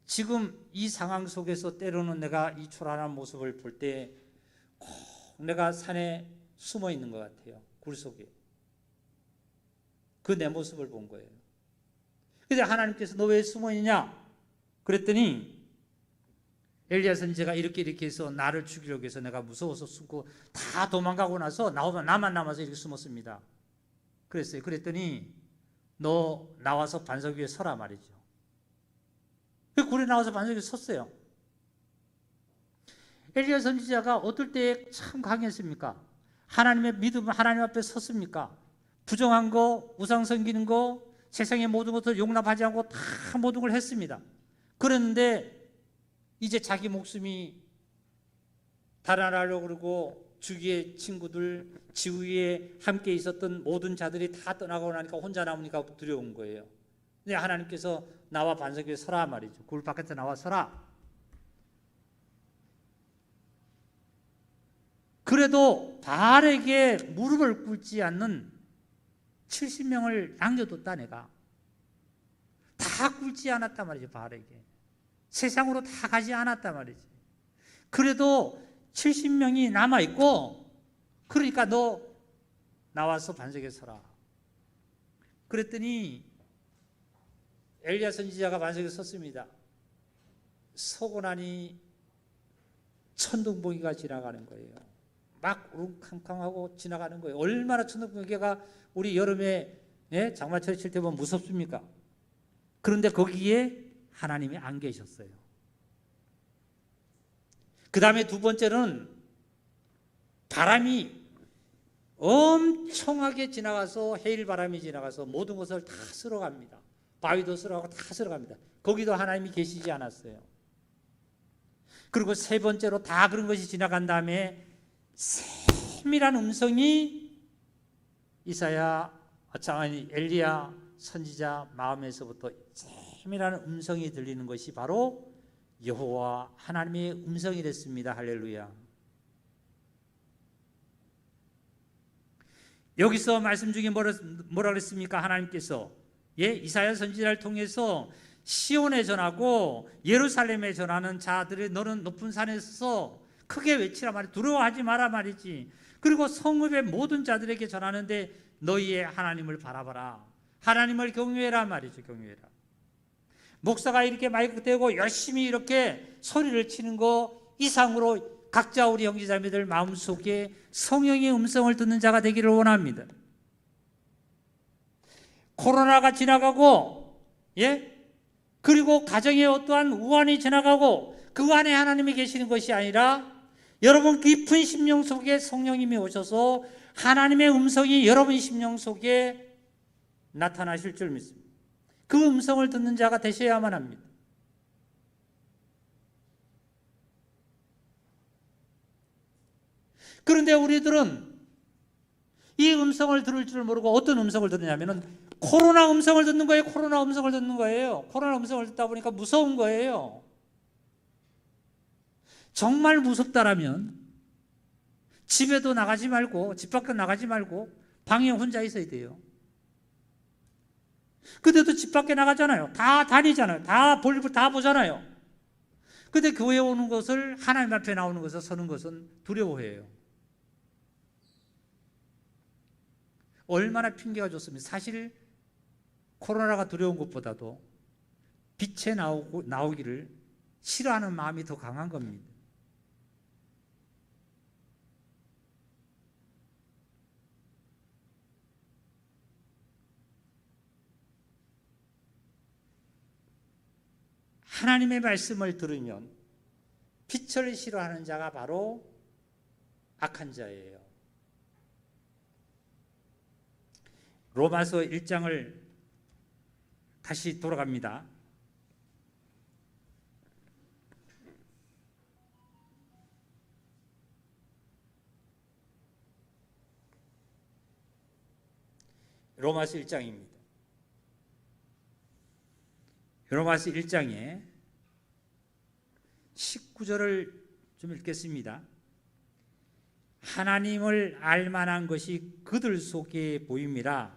지금 이 상황 속에서 때로는 내가 이 초라한 모습을 볼 때 꼭 내가 산에 숨어 있는 것 같아요. 굴 속에. 그 내 모습을 본 거예요. 근데 하나님께서 너 왜 숨어 있냐? 그랬더니 엘리야 선지자가 이렇게 해서 나를 죽이려고 해서 내가 무서워서 숨고 다 도망가고 나서 나만 남아서 이렇게 숨었습니다. 그랬어요. 그랬더니 너 나와서 반석 위에 서라 말이죠. 그 굴에 나와서 반석 위에 섰어요. 엘리야 선지자가 어떨 때 참 강했습니까? 하나님의 믿음, 하나님 앞에 섰습니까? 부정한 거, 우상 섬기는 거, 세상의 모든 것을 용납하지 않고 다 모든 걸 했습니다. 그런데 이제 자기 목숨이 달아나려고 그러고 주위의 친구들, 지위에 함께 있었던 모든 자들이 다 떠나가고 나니까 혼자 남으니까 두려운 거예요. 근데 하나님께서 나와 반석 위에 서라 말이죠. 굴 밖에서 나와 서라. 그래도 바알에게 무릎을 꿇지 않는 70명을 남겨뒀다 내가. 다 꿇지 않았단 말이죠. 바알에게. 세상으로 다 가지 않았단 말이지. 그래도 70명이 남아있고 그러니까 너 나와서 반석에 서라. 그랬더니 엘리야 선지자가 반석에 섰습니다. 서고 나니 천둥번개가 지나가는 거예요. 막 우릉캉캉하고 지나가는 거예요. 얼마나 천둥번개가 우리 여름에 장마철에 칠 때 보면 무섭습니까? 그런데 거기에 하나님이 안 계셨어요. 그 다음에 두 번째는 바람이 엄청나게 지나가서 해일바람이 지나가서 모든 것을 다 쓸어갑니다. 바위도 쓸어가고 다 쓸어갑니다. 거기도 하나님이 계시지 않았어요. 그리고 세 번째로 다 그런 것이 지나간 다음에 세밀한 음성이 엘리야 선지자 마음에서부터 세밀한 음성이 들리는 것이 바로 여호와 하나님의 음성이 됐습니다. 할렐루야. 여기서 말씀 중에 뭐라 그랬습니까? 하나님께서 이사야 선지자를 통해서 시온에 전하고 예루살렘에 전하는 자들이 너는 높은 산에서 크게 외치라 말이지. 두려워하지 마라 말이지. 그리고 성읍의 모든 자들에게 전하는데 너희의 하나님을 바라봐라. 하나님을 경외해라 말이죠. 경외해라. 목사가 이렇게 마이크 대고 열심히 이렇게 소리를 치는 거 이상으로 각자 우리 형제자매들 마음속에 성령의 음성을 듣는 자가 되기를 원합니다. 코로나가 지나가고 그리고 가정에 어떠한 우환이 지나가고 그 안에 하나님이 계시는 것이 아니라 여러분 깊은 심령 속에 성령님이 오셔서 하나님의 음성이 여러분 심령 속에 나타나실 줄 믿습니다. 그 음성을 듣는 자가 되셔야만 합니다. 그런데 우리들은 이 음성을 들을 줄 모르고 어떤 음성을 듣느냐면 코로나 음성을 듣는 거예요. 코로나 음성을 듣는 거예요. 코로나 음성을 듣다 보니까 무서운 거예요. 정말 무섭다라면 집에도 나가지 말고 집 밖에 나가지 말고 방에 혼자 있어야 돼요. 근데도 집 밖에 나가잖아요. 다 다니잖아요. 다 보잖아요. 근데 교회에 오는 것을 하나님 앞에 나오는 것을 서는 것은 두려워해요. 얼마나 핑계가 좋습니다. 사실 코로나가 두려운 것보다도 빛에 나오기를 싫어하는 마음이 더 강한 겁니다. 하나님의 말씀을 들으면 빛을 싫어하는 자가 바로 악한 자예요. 로마서 1장을 다시 돌아갑니다. 로마서 1장입니다. 로마서 1장에 19절을 좀 읽겠습니다. 하나님을 알만한 것이 그들 속에 보임이라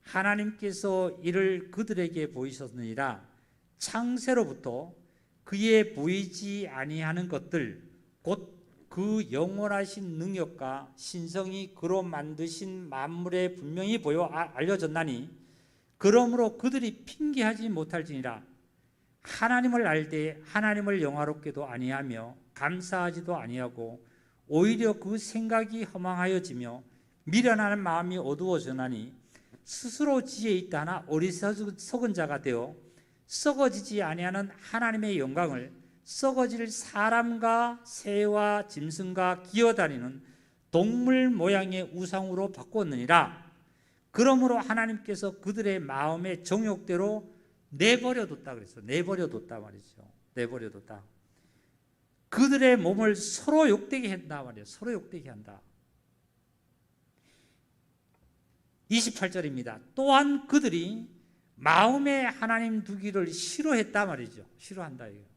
하나님께서 이를 그들에게 보이셨느니라. 창세로부터 그의 보이지 아니하는 것들 곧 그 영원하신 능력과 신성이 그로 만드신 만물에 분명히 보여 알려졌나니 그러므로 그들이 핑계하지 못할지니라. 하나님을 알되 하나님을 영화롭게도 아니하며 감사하지도 아니하고 오히려 그 생각이 허망하여지며 미련한 마음이 어두워져나니 스스로 지혜 있다 하나 어리석은 자가 되어 썩어지지 아니하는 하나님의 영광을 썩어질 사람과 새와 짐승과 기어다니는 동물 모양의 우상으로 바꾸었느니라. 그러므로 하나님께서 그들의 마음의 정욕대로 내버려뒀다 그랬어. 내버려뒀다 말이죠. 내버려뒀다. 그들의 몸을 서로 욕되게 한다 말이에요. 서로 욕되게 한다. 28절입니다. 또한 그들이 마음에 하나님 두기를 싫어했다 말이죠. 싫어한다 이거.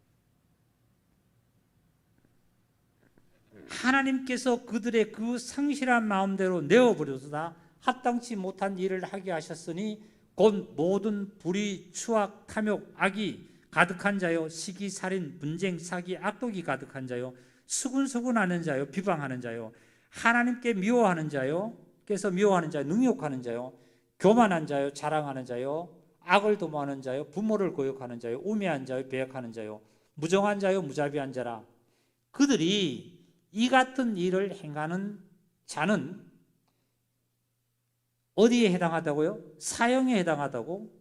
하나님께서 그들의 그 상실한 마음대로 내어버려두다 합당치 못한 일을 하게 하셨으니 곧 모든 불의, 추악, 탐욕, 악이 가득한 자요, 시기, 살인, 분쟁, 사기, 악독이 가득한 자요, 수군수군하는 자요, 비방하는 자요, 하나님께 미워하는 자요, 께서 미워하는 자요, 능욕하는 자요, 교만한 자요, 자랑하는 자요, 악을 도모하는 자요, 부모를 거역하는 자요, 우매한 자요, 배역하는 자요, 무정한 자요, 무자비한 자라. 그들이 이 같은 일을 행하는 자는 어디에 해당하다고요? 사형에 해당하다고?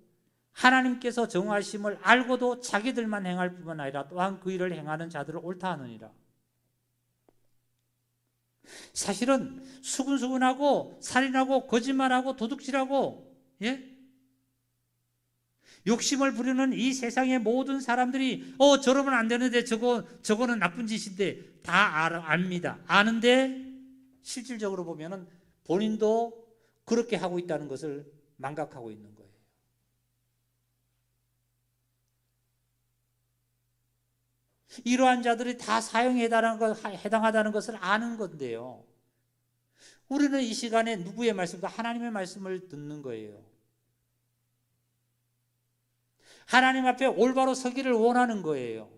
하나님께서 정하심을 알고도 자기들만 행할 뿐만 아니라 또한 그 일을 행하는 자들을 옳다 하느니라. 사실은 수군수군하고 살인하고 거짓말하고 도둑질하고 욕심을 부리는 이 세상의 모든 사람들이 저러면 안 되는데 저거는 나쁜 짓인데 다 압니다. 아는데 실질적으로 보면은 본인도 그렇게 하고 있다는 것을 망각하고 있는 거예요. 이러한 자들이 다 사형에 해당하다는 것을 아는 건데요. 우리는 이 시간에 누구의 말씀보다 하나님의 말씀을 듣는 거예요. 하나님 앞에 올바로 서기를 원하는 거예요.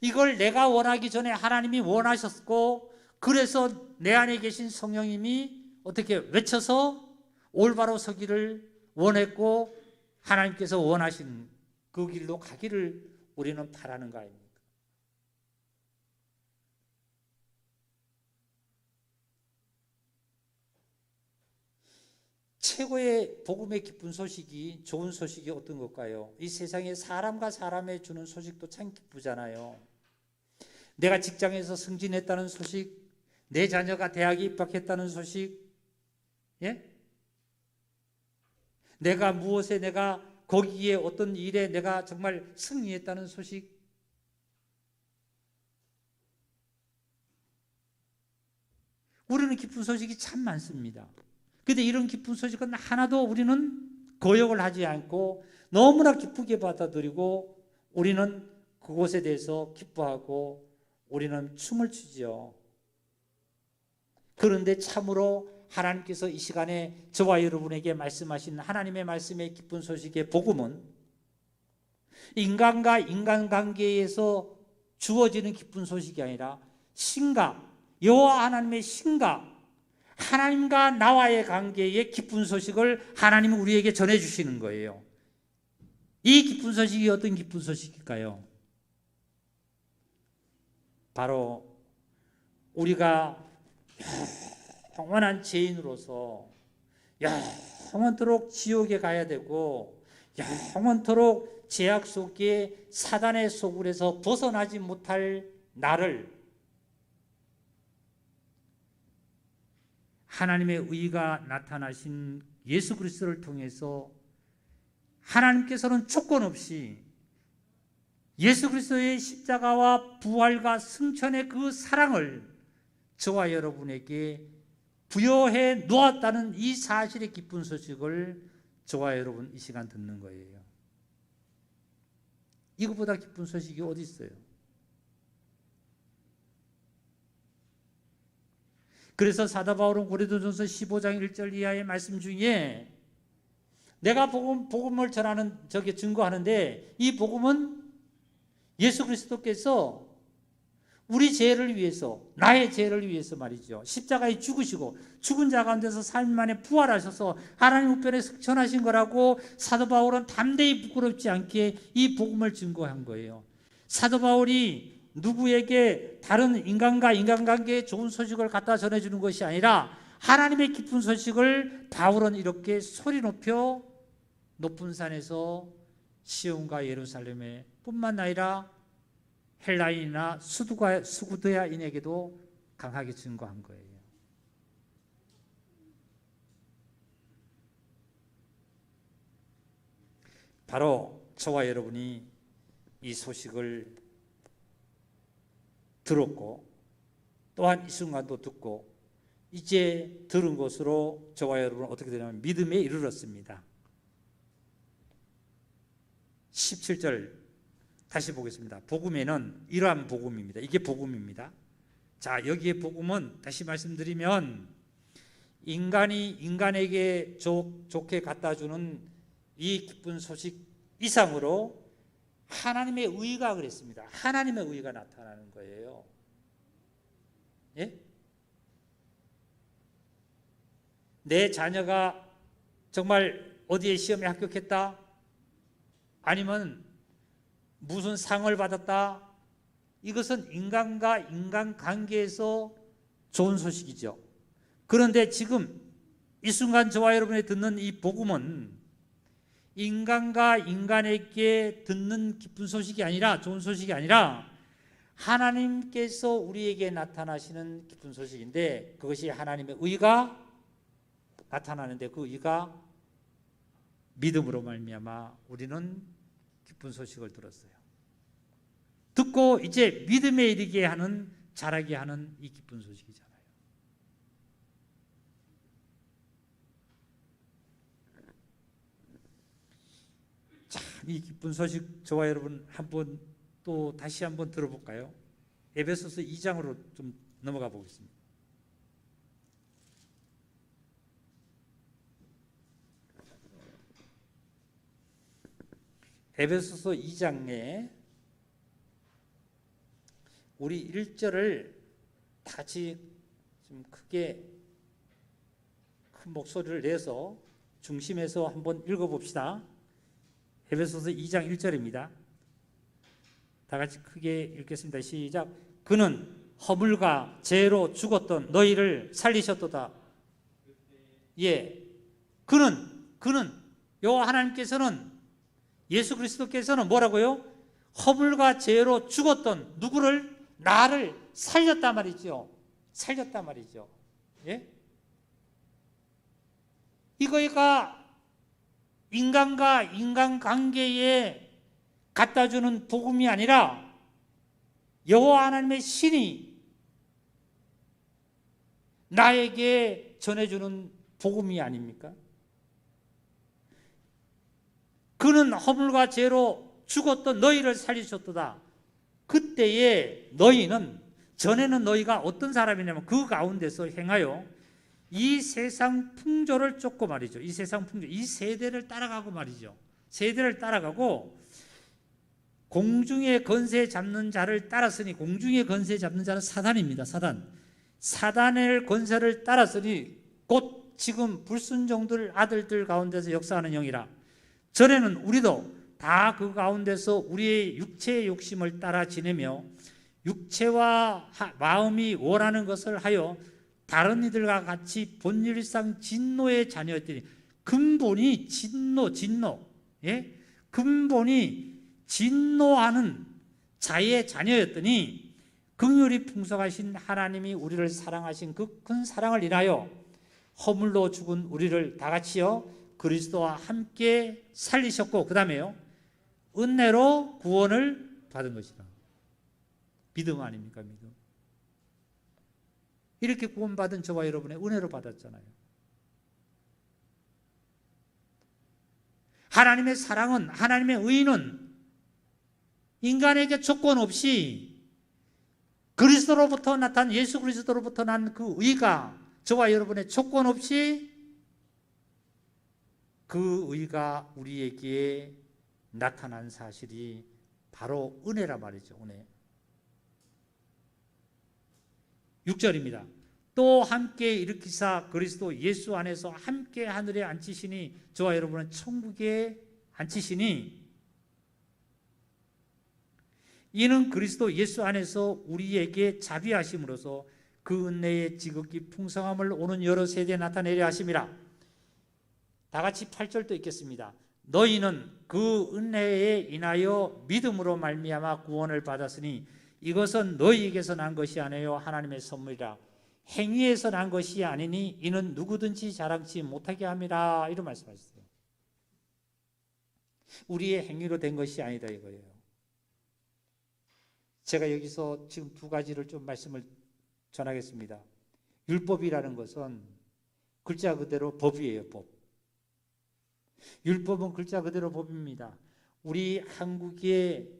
이걸 내가 원하기 전에 하나님이 원하셨고, 그래서 내 안에 계신 성령님이 어떻게 외쳐서 올바로 서기를 원했고, 하나님께서 원하신 그 길로 가기를 우리는 바라는 거 아닙니까? 최고의 복음의 기쁜 소식이, 좋은 소식이 어떤 걸까요? 이 세상에 사람과 사람에 주는 소식도 참 기쁘잖아요. 내가 직장에서 승진했다는 소식, 내 자녀가 대학에 입학했다는 소식, 내가 무엇에 거기에 어떤 일에 내가 정말 승리했다는 소식. 우리는 기쁜 소식이 참 많습니다. 그런데 이런 기쁜 소식은 하나도 우리는 거역을 하지 않고 너무나 기쁘게 받아들이고 우리는 그것에 대해서 기뻐하고 우리는 춤을 추지요. 그런데 참으로 하나님께서 이 시간에 저와 여러분에게 말씀하신 하나님의 말씀의 기쁜 소식의 복음은 인간과 인간관계에서 주어지는 기쁜 소식이 아니라 신과 여호와 하나님의 신과 하나님과 나와의 관계의 기쁜 소식을 하나님은 우리에게 전해주시는 거예요. 이 기쁜 소식이 어떤 기쁜 소식일까요? 바로 우리가 영원한 죄인으로서 영원토록 지옥에 가야 되고 영원토록 죄악 속에 사단의 소굴에서 벗어나지 못할 나를 하나님의 의가 나타나신 예수 그리스도를 통해서 하나님께서는 조건 없이 예수 그리스도의 십자가와 부활과 승천의 그 사랑을 저와 여러분에게 부여해 놓았다는 이 사실의 기쁜 소식을 저와 여러분 이 시간 듣는 거예요. 이것보다 기쁜 소식이 어디 있어요? 그래서 사도 바울은 고린도전서 15장 1절 이하의 말씀 중에 내가 복음을 전하는 증거하는데 이 복음은 예수 그리스도께서 우리 죄를 위해서, 나의 죄를 위해서 말이죠. 십자가에 죽으시고 죽은 자 가운데서 3일 만에 부활하셔서 하나님 우편에 승천하신 거라고 사도 바울은 담대히 부끄럽지 않게 이 복음을 증거한 거예요. 사도 바울이 누구에게 다른 인간과 인간관계에 좋은 소식을 갖다 전해주는 것이 아니라 하나님의 기쁜 소식을 바울은 이렇게 소리 높여 높은 산에서 시온과 예루살렘에 뿐만 아니라 헬라인이나 수구드야인에게도 강하게 증거한 거예요. 바로 저와 여러분이 이 소식을 들었고 또한 이 순간도 듣고 이제 들은 것으로 저와 여러분은 어떻게 되냐면 믿음에 이르렀습니다. 17절 다시 보겠습니다. 복음에는 이러한 복음입니다. 이게 복음입니다. 자, 여기에 복음은 다시 말씀드리면 인간이 인간에게 좋게 갖다주는 이 기쁜 소식 이상으로 하나님의 의가 그랬습니다. 하나님의 의가 나타나는 거예요. 예? 내 자녀가 정말 어디에 시험에 합격했다? 아니면 무슨 상을 받았다? 이것은 인간과 인간관계에서 좋은 소식이죠. 그런데 지금 이 순간 저와 여러분이 듣는 이 복음은 인간과 인간에게 듣는 기쁜 소식이 아니라, 좋은 소식이 아니라 하나님께서 우리에게 나타나시는 기쁜 소식인데 그것이 하나님의 의가 나타나는데 그 의가 믿음으로 말미암아 우리는 기쁜 소식을 들었어요. 듣고 이제 믿음에 이르게 하는, 자라게 하는 이 기쁜 소식이잖아요. 자, 이 기쁜 소식 저와 여러분 한번 또 다시 한번 들어볼까요? 에베소서 2장으로 좀 넘어가 보겠습니다. 에베소서 2장에 우리 1절을 다 같이 좀 크게 큰 목소리를 내서 중심에서 한번 읽어봅시다. 에베소서 2장 1절입니다. 다 같이 크게 읽겠습니다. 시작. 그는 허물과 죄로 죽었던 너희를 살리셨도다. 예, 그는 여호와 하나님께서는, 예수 그리스도께서는 뭐라고요? 허물과 죄로 죽었던 누구를? 나를 살렸단 말이죠. 살렸단 말이죠. 예? 이거가 인간과 인간관계에 갖다주는 복음이 아니라 여호와 하나님의 신이 나에게 전해주는 복음이 아닙니까? 그는 허물과 죄로 죽었던 너희를 살리셨도다. 그때에 너희는, 전에는 너희가 어떤 사람이냐면 그 가운데서 행하여 이 세상 풍조를 쫓고 말이죠. 이 세상 풍조, 이 세대를 따라가고 말이죠. 세대를 따라가고 공중의 건세 잡는 자를 따랐으니, 공중의 건세 잡는 자는 사단입니다. 사단의 건세를 따랐으니 곧 지금 불순종들 아들들 가운데서 역사하는 영이라. 전에는 우리도 다 그 가운데서 우리의 육체의 욕심을 따라 지내며 육체와 마음이 원하는 것을 하여 다른 이들과 같이 본질상 진노의 자녀였더니, 근본이 진노, 예? 근본이 진노하는 자의 자녀였더니 긍휼이 풍성하신 하나님이 우리를 사랑하신 그 큰 사랑을 인하여 허물로 죽은 우리를 다 같이요 그리스도와 함께 살리셨고, 그 다음에요 은혜로 구원을 받은 것이다. 믿음 아닙니까? 믿음. 이렇게 구원받은 저와 여러분의 은혜로 받았잖아요. 하나님의 사랑은, 하나님의 의는 인간에게 조건 없이 그리스도로부터 나타난 예수 그리스도로부터 난 그 의가 저와 여러분의 조건 없이 그 의가 우리에게 나타난 사실이 바로 은혜라 말이죠. 은혜. 6절입니다. 또 함께 일으키사 그리스도 예수 안에서 함께 하늘에 앉히시니 저와 여러분은 천국에 앉히시니 이는 그리스도 예수 안에서 우리에게 자비하심으로써 그 은혜의 지극히 풍성함을 오는 여러 세대에 나타내려 하심이라. 다 같이 8절도 읽겠습니다. 너희는 그 은혜에 인하여 믿음으로 말미암아 구원을 받았으니 이것은 너희에게서 난 것이 아니요 하나님의 선물이라. 행위에서 난 것이 아니니 이는 누구든지 자랑치 못하게 함이라. 이런 말씀하셨어요. 우리의 행위로 된 것이 아니다 이거예요. 제가 여기서 지금 두 가지를 좀 말씀을 전하겠습니다. 율법이라는 것은 글자 그대로 법이에요. 법. 율법은 글자 그대로 법입니다. 우리 한국의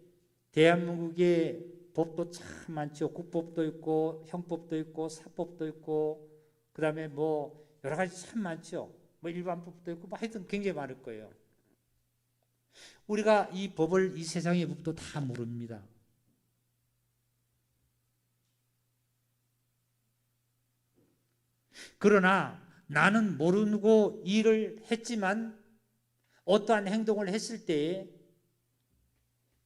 대한민국의 법도 참 많죠. 국법도 있고 형법도 있고 사법도 있고 그다음에 뭐 여러 가지 참 많죠. 뭐 일반법도 있고 뭐 하여튼 굉장히 많을 거예요. 우리가 이 법을 이 세상의 법도 다 모릅니다. 그러나 나는 모르고 일을 했지만 어떠한 행동을 했을 때에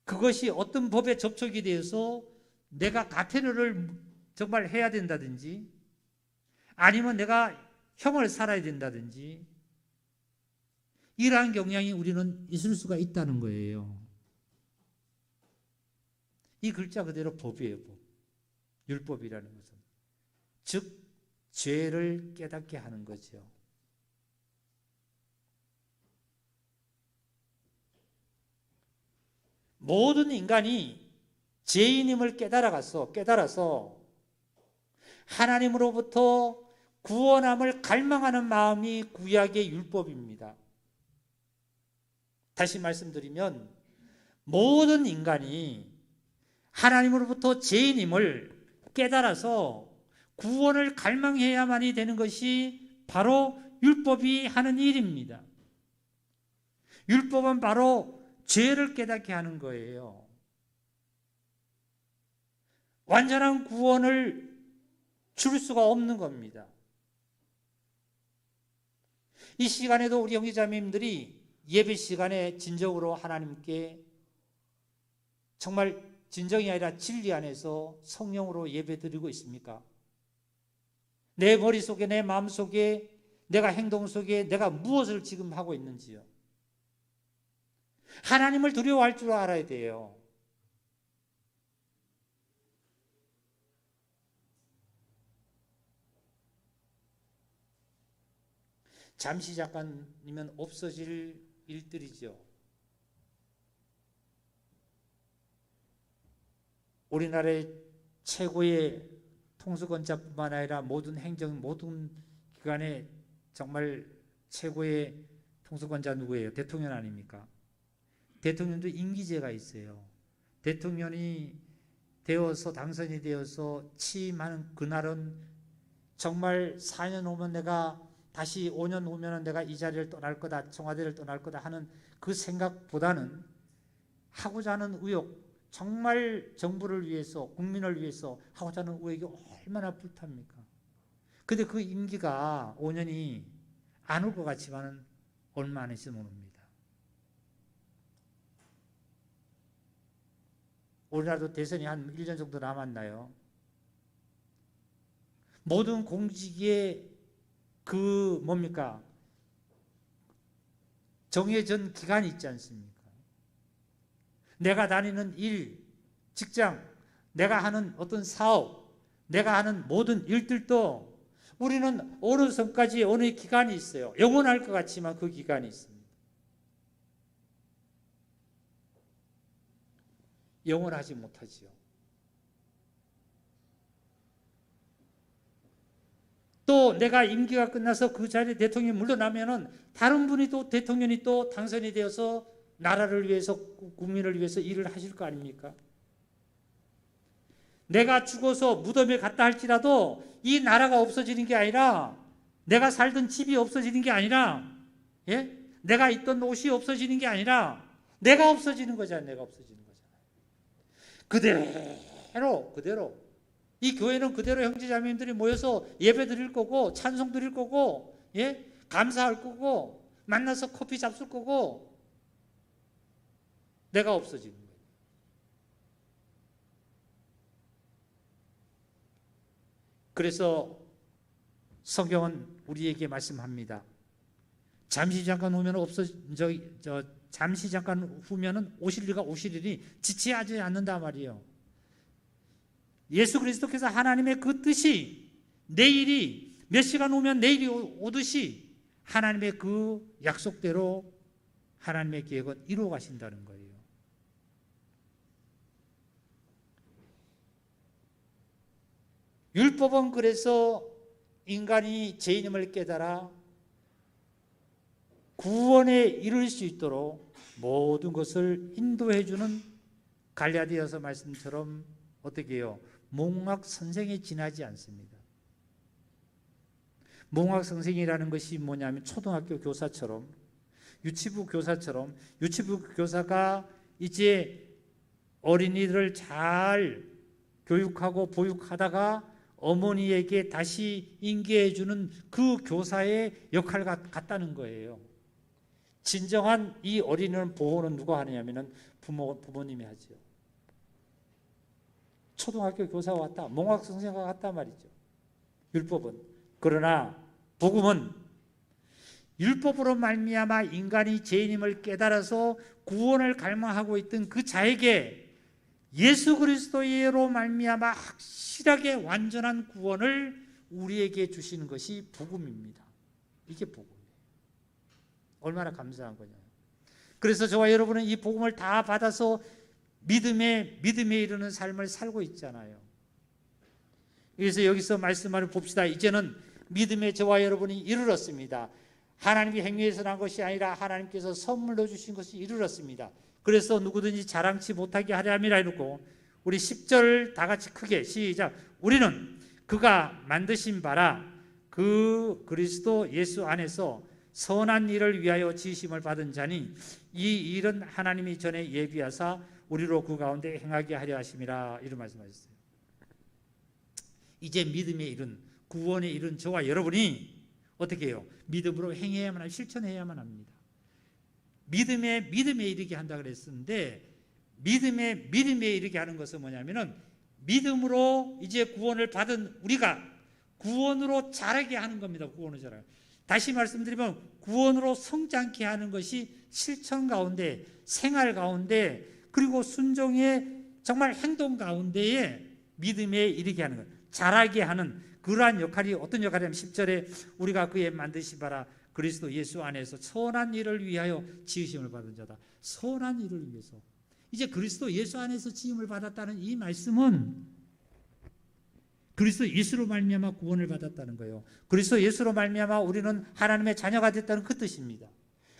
그것이 어떤 법에 접촉이 되어서 내가 가태료를 정말 해야 된다든지 아니면 내가 형을 살아야 된다든지 이러한 경향이 우리는 있을 수가 있다는 거예요. 이 글자 그대로 법이에요. 법. 율법이라는 것은. 즉 죄를 깨닫게 하는 거죠. 모든 인간이 죄인임을 깨달아서 하나님으로부터 구원함을 갈망하는 마음이 구약의 율법입니다. 다시 말씀드리면 모든 인간이 하나님으로부터 죄인임을 깨달아서 구원을 갈망해야만이 되는 것이 바로 율법이 하는 일입니다. 율법은 바로 죄를 깨닫게 하는 거예요. 완전한 구원을 줄 수가 없는 겁니다. 이 시간에도 우리 형제자매님들이 예배 시간에 진정으로 하나님께 정말 진정이 아니라 진리 안에서 성령으로 예배 드리고 있습니까? 내 머릿속에 내 마음속에 내가 행동 속에 내가 무엇을 지금 하고 있는지요. 하나님을 두려워할 줄 알아야 돼요. 잠시 잠깐이면 없어질 일들이죠. 우리나라의 최고의 통수권자뿐만 아니라 모든 행정, 모든 기관의 정말 최고의 통수권자 누구예요? 대통령 아닙니까? 대통령도 임기제가 있어요. 대통령이 되어서 당선이 되어서 취임하는 그날은 정말 4년 오면 내가 다시 5년 오면 내가 이 자리를 떠날 거다, 청와대를 떠날 거다 하는 그 생각보다는 하고자 하는 의욕, 정말 정부를 위해서 국민을 위해서 하고자 하는 의욕이 얼마나 불탑니까? 근데 그 임기가 5년이 안 올 것 같지만은 얼마 안 있으면 옵니다. 우리나라도 대선이 한 1년 정도 남았나요? 모든 공직에 그 뭡니까? 정해진 기간이 있지 않습니까? 내가 다니는 일, 직장, 내가 하는 어떤 사업, 내가 하는 모든 일들도 우리는 어느 선까지 어느 기간이 있어요. 영원할 것 같지만 그 기간이 있습니다. 영원하지 못하지요. 또 내가 임기가 끝나서 그 자리에 대통령이 물러나면은 다른 분이 또 대통령이 또 당선이 되어서 나라를 위해서 국민을 위해서 일을 하실 거 아닙니까? 내가 죽어서 무덤에 갔다 할지라도 이 나라가 없어지는 게 아니라, 내가 살던 집이 없어지는 게 아니라, 예? 내가 입던 옷이 없어지는 게 아니라 내가 없어지는 거잖아요. 내가 없어지는 거잖아요. 그대로 이 교회는 그대로 형제자매님들이 모여서 예배 드릴 거고, 찬송 드릴 거고, 예? 감사할 거고, 만나서 커피 잡술 거고, 내가 없어지는 거예요. 그래서 성경은 우리에게 말씀합니다. 잠시 잠깐 후면 잠시 잠깐 후면은 오시리니 지체하지 않는다 말이에요. 예수 그리스도께서 하나님의 그 뜻이 내일이 몇 시간 후면 내일이 오듯이 하나님의 그 약속대로 하나님의 계획은 이루어 가신다는 거예요. 율법은 그래서 인간이 죄인임을 깨달아 구원에 이를 수 있도록 모든 것을 인도해 주는 갈라디아서 말씀처럼 어떻게 해요? 몽학 선생에 지나지 않습니다. 몽학 선생이라는 것이 뭐냐면 초등학교 교사처럼, 유치부 교사처럼, 유치부 교사가 이제 어린이들을 잘 교육하고 보육하다가 어머니에게 다시 인계해 주는 그 교사의 역할 같다는 거예요. 진정한 이 어린이는 보호는 누가 하느냐면 부모님이 하죠. 초등학교 교사가 같다, 몽학 선생과 같다 말이죠. 율법은. 그러나 복음은 율법으로 말미암아 인간이 죄인임을 깨달아서 구원을 갈망하고 있던 그 자에게 예수 그리스도로 말미암아 확실하게 완전한 구원을 우리에게 주시는 것이 복음입니다. 이게 복음이에요. 얼마나 감사한 거냐. 그래서 저와 여러분은 이 복음을 다 받아서 믿음에 이르는 삶을 살고 있잖아요. 그래서 여기서 말씀을 봅시다. 이제는 믿음에 저와 여러분이 이르렀습니다. 하나님이 행위에서 난 것이 아니라 하나님께서 선물로 주신 것이 이르렀습니다. 그래서 누구든지 자랑치 못하게 하려 함이라 이러고, 우리 10절 다 같이 크게 시작. 우리는 그가 만드신 바라 그 그리스도 예수 안에서 선한 일을 위하여 지으심을 받은 자니 이 일은 하나님이 전에 예비하사 우리로 그 가운데 행하게 하려 하심이라, 이런 말씀하셨어요. 이제 믿음에 이른, 구원에 이른 저와 여러분이 어떻게 해요? 믿음으로 행해야만, 실천해야만 합니다. 믿음에 이르게 한다 그랬었는데, 믿음에 이르게 하는 것은 뭐냐면은 믿음으로 이제 구원을 받은 우리가 구원으로 자라게 하는 겁니다. 구원으로 자라게. 다시 말씀드리면 구원으로 성장케 하는 것이 실천 가운데, 생활 가운데, 그리고 순종의 정말 행동 가운데에 믿음에 이르게 하는 것, 자라게 하는 그러한 역할이 어떤 역할이냐면 10절에 우리가 그의 만드신 바라 그리스도 예수 안에서 선한 일을 위하여 지으심을 받은 자다. 선한 일을 위해서. 이제 그리스도 예수 안에서 지음을 받았다는 이 말씀은 그리스도 예수로 말미암아 구원을 받았다는 거예요. 그리스도 예수로 말미암아 우리는 하나님의 자녀가 됐다는 그 뜻입니다.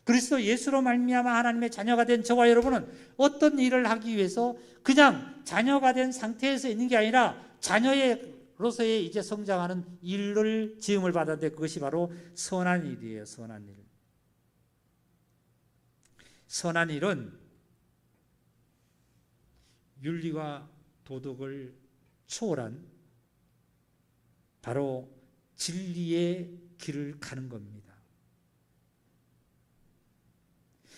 그리스도 예수로 말미암아 하나님의 자녀가 된 저와 여러분은 어떤 일을 하기 위해서 그냥 자녀가 된 상태에서 있는 게 아니라 자녀로서의 이제 성장하는 일을 지음을 받았는데, 그것이 바로 선한 일이에요. 선한 일. 선한 일은 윤리와 도덕을 초월한 바로 진리의 길을 가는 겁니다.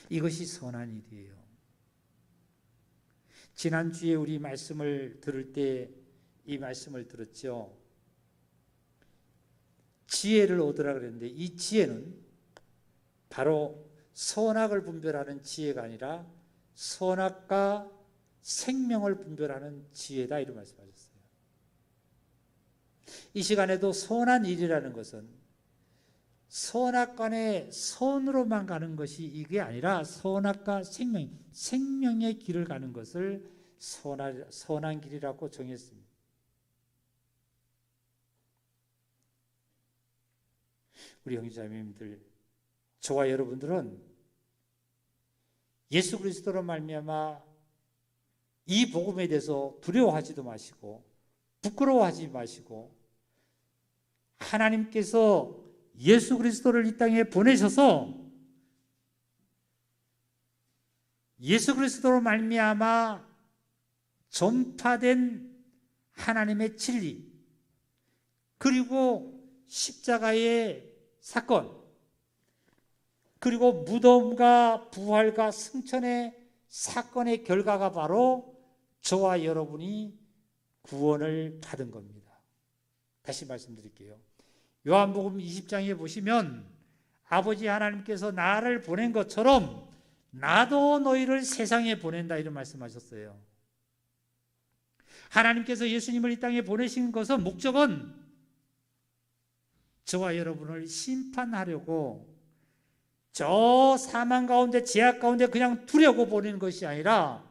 이것이 선한 일이에요. 지난주에 우리 말씀을 들을 때 이 말씀을 들었죠. 지혜를 얻으라 그랬는데, 이 지혜는 바로 선악을 분별하는 지혜가 아니라 선악과 생명을 분별하는 지혜다, 이런 말씀하셨어요. 이 시간에도 선한 일이라는 것은 선악간의 선으로만 가는 것이 이게 아니라 선악과 생명의 길을 가는 것을 선한 길이라고 정했습니다. 우리 형제자매님들, 저와 여러분들은 예수 그리스도로 말미암아 이 복음에 대해서 두려워하지도 마시고 부끄러워하지 마시고 하나님께서 예수 그리스도를 이 땅에 보내셔서 예수 그리스도로 말미암아 전파된 하나님의 진리, 그리고 십자가의 사건, 그리고 무덤과 부활과 승천의 사건의 결과가 바로 저와 여러분이 구원을 받은 겁니다. 다시 말씀드릴게요. 요한복음 20장에 보시면 아버지 하나님께서 나를 보낸 것처럼 나도 너희를 세상에 보낸다, 이런 말씀하셨어요. 하나님께서 예수님을 이 땅에 보내신 것은 목적은 저와 여러분을 심판하려고, 저 사망 가운데 죄악 가운데 그냥 두려고 보내는 것이 아니라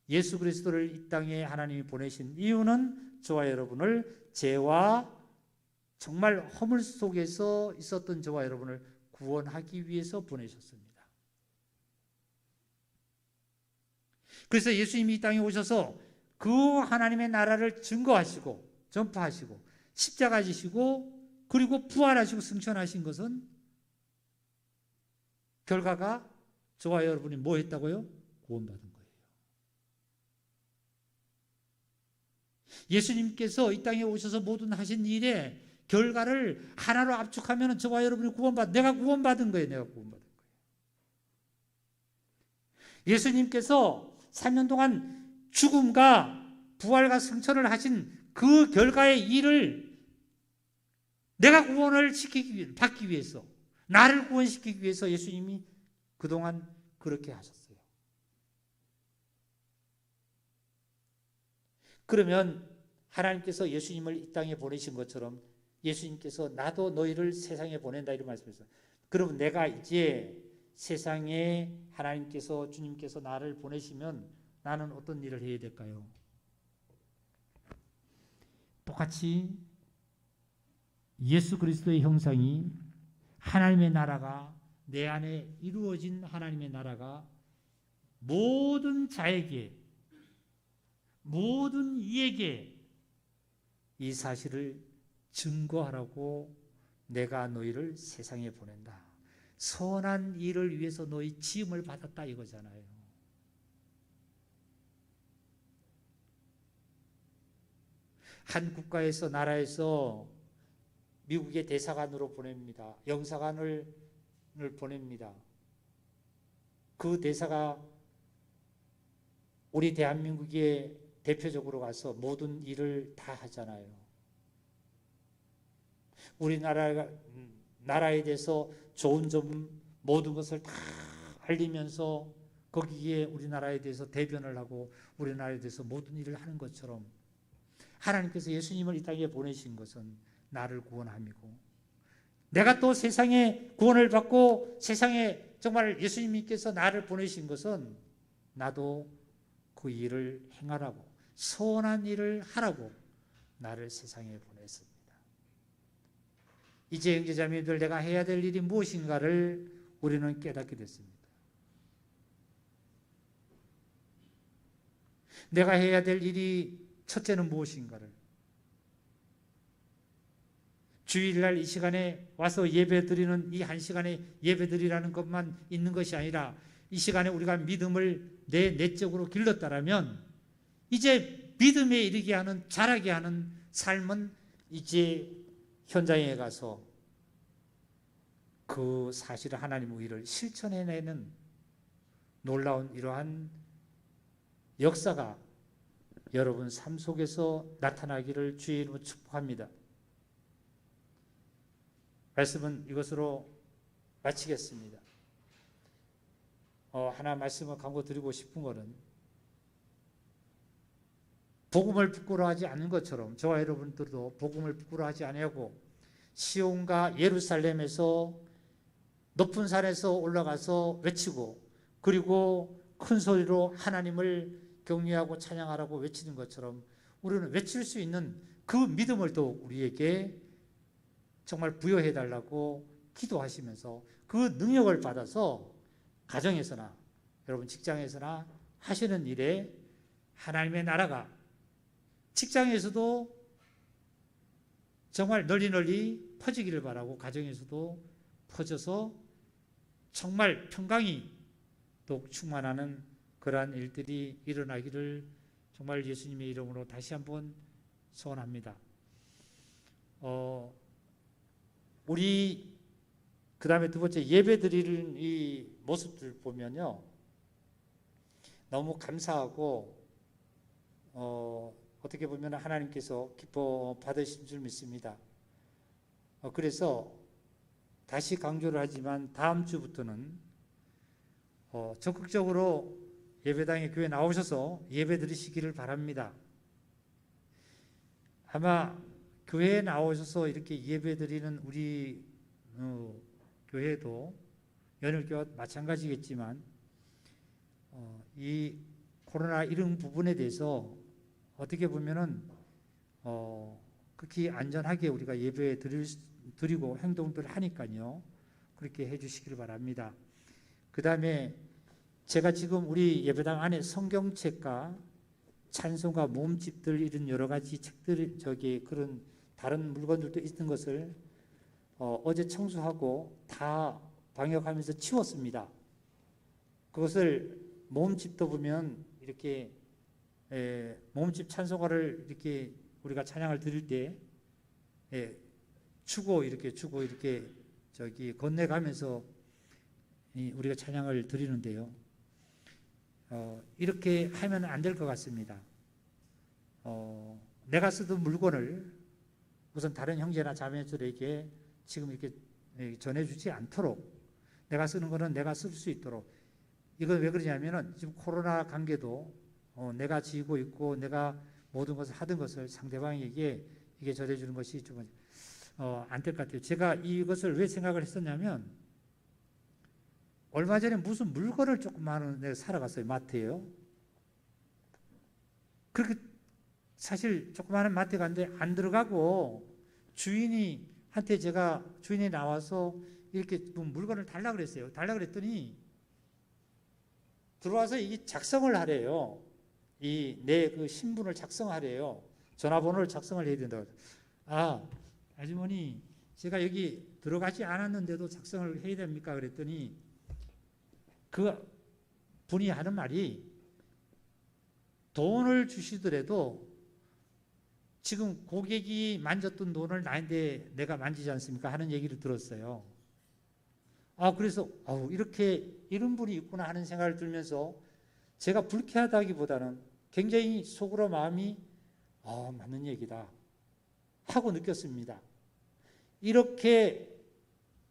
예수 그리스도를 이 땅에 하나님이 보내신 이유는 저와 여러분을 죄와 정말 허물 속에서 있었던 저와 여러분을 구원하기 위해서 보내셨습니다. 그래서 예수님이 이 땅에 오셔서 그 하나님의 나라를 증거하시고 전파하시고 십자가 지시고 그리고 부활하시고 승천하신 것은 결과가 저와 여러분이 뭐 했다고요? 구원받은 거예요. 예수님께서 이 땅에 오셔서 모든 하신 일에 결과를 하나로 압축하면 저와 여러분이 내가 구원받은 거예요. 내가 구원받은 거예요. 예수님께서 3년 동안 죽음과 부활과 승천을 하신 그 결과의 일을 내가 구원을 받기 위해서, 나를 구원시키기 위해서 예수님이 그동안 그렇게 하셨어요. 그러면 하나님께서 예수님을 이 땅에 보내신 것처럼 예수님께서 나도 너희를 세상에 보낸다, 이런 말씀이었어요. 그러면 내가 이제 세상에 하나님께서, 주님께서 나를 보내시면 나는 어떤 일을 해야 될까요? 똑같이 예수 그리스도의 형상이, 하나님의 나라가 내 안에 이루어진 하나님의 나라가 모든 자에게, 모든 이에게 이 사실을 증거하라고 내가 너희를 세상에 보낸다. 선한 일을 위해서 너희 지음을 받았다, 이거잖아요. 한 국가에서, 나라에서 미국의 대사관으로 보냅니다. 영사관을 보냅니다. 그 대사가 우리 대한민국에 대표적으로 가서 모든 일을 다 하잖아요. 나라에 대해서 좋은 점 모든 것을 다 알리면서 거기에 우리나라에 대해서 대변을 하고 우리나라에 대해서 모든 일을 하는 것처럼 하나님께서 예수님을 이 땅에 보내신 것은 나를 구원함이고, 내가 또 세상에 구원을 받고 세상에 정말 예수님께서 나를 보내신 것은 나도 그 일을 행하라고, 선한 일을 하라고 나를 세상에 보냈습니다. 이제 형제자매들, 내가 해야 될 일이 무엇인가를 우리는 깨닫게 됐습니다. 내가 해야 될 일이 첫째는 무엇인가를, 주일날 이 시간에 와서 예배드리는 이 한 시간에 예배드리라는 것만 있는 것이 아니라 이 시간에 우리가 믿음을 내 내적으로 길렀다라면 이제 믿음에 이르게 하는, 자라게 하는 삶은 이제 현장에 가서 그 사실을, 하나님의 의를 실천해내는 놀라운 이러한 역사가 여러분 삶 속에서 나타나기를 주의 이름으로 축복합니다. 말씀은 이것으로 마치겠습니다. 하나 말씀을 강고 드리고 싶은 것은, 복음을 부끄러워하지 않는 것처럼 저와 여러분들도 복음을 부끄러워하지 아니하고 시온과 예루살렘에서 높은 산에서 올라가서 외치고, 그리고 큰 소리로 하나님을 경외하고 찬양하라고 외치는 것처럼 우리는 외칠 수 있는 그 믿음을 또 우리에게 정말 부여해 달라고 기도하시면서 그 능력을 받아서 가정에서나 여러분 직장에서나 하시는 일에 하나님의 나라가, 직장에서도 정말 널리 퍼지기를 바라고 가정에서도 퍼져서 정말 평강이 더욱 충만하는 그러한 일들이 일어나기를 정말 예수님의 이름으로 다시 한번 소원합니다. 우리 그 다음에 두 번째 예배 드리는 이 모습들 보면요, 너무 감사하고 어떻게 보면 하나님께서 기뻐 받으신 줄 믿습니다. 그래서 다시 강조를 하지만 다음 주부터는 적극적으로 예배당에 교회 나오셔서 예배 드리시기를 바랍니다. 아마 교회에 나오셔서 이렇게 예배 드리는 우리 교회도 연일교회와 마찬가지겠지만 이 코로나 이런 부분에 대해서 어떻게 보면은 극히 안전하게 우리가 예배 드리고 행동들을 하니까요. 그렇게 해주시기를 바랍니다. 그 다음에 제가 지금 우리 예배당 안에 성경책과 찬송가 모음집들 이런 여러 가지 책들 그런 다른 물건들도 있는 것을 어제 청소하고 다 방역하면서 치웠습니다. 그것을 모음집도 보면 이렇게 모음집 찬송가를 이렇게 우리가 찬양을 드릴 때 주고 이렇게 건네가면서 우리가 찬양을 드리는데요. 이렇게 하면 안 될 것 같습니다. 내가 쓰던 물건을 우선 다른 형제나 자매들에게 지금 이렇게 전해주지 않도록, 내가 쓰는 거는 내가 쓸 수 있도록. 이건 왜 그러냐면은 지금 코로나 관계도 내가 지고 있고 내가 모든 것을 하던 것을 상대방에게 이게 전해주는 것이 좀 안 될 것 같아요. 제가 이것을 왜 생각을 했었냐면, 얼마 전에 무슨 물건을 조그마한 내가 사러 갔어요. 마트에요. 그렇게 사실 조그마한 마트에 갔는데 안 들어가고 주인이 나와서 이렇게 물건을 달라 그랬어요. 달라 그랬더니 들어와서 이게 작성을 하래요. 내 그 신분을 작성하래요. 전화번호를 작성을 해야 된다고. 아주머니, 제가 여기 들어가지 않았는데도 작성을 해야 됩니까? 그랬더니 그 분이 하는 말이, 돈을 주시더라도 지금 고객이 만졌던 돈을 나한테 내가 만지지 않습니까? 하는 얘기를 들었어요. 그래서 이런 분이 있구나 하는 생각을 들면서 제가 불쾌하다기보다는 굉장히 속으로 마음이 맞는 얘기다 하고 느꼈습니다. 이렇게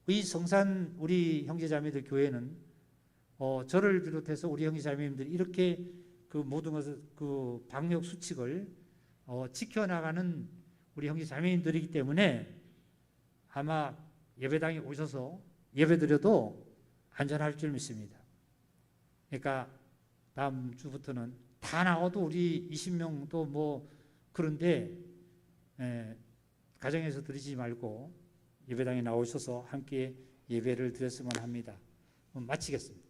이 성산 우리 형제자매들 교회는 저를 비롯해서 우리 형제자매님들이 이렇게 그 모든 것을 그 방역 수칙을 지켜나가는 우리 형제자매님들이기 때문에 아마 예배당에 오셔서 예배드려도 안전할 줄 믿습니다. 그러니까 다음 주부터는 다 나와도 우리 20명도 그런데 가정에서 드리지 말고 예배당에 나오셔서 함께 예배를 드렸으면 합니다. 마치겠습니다.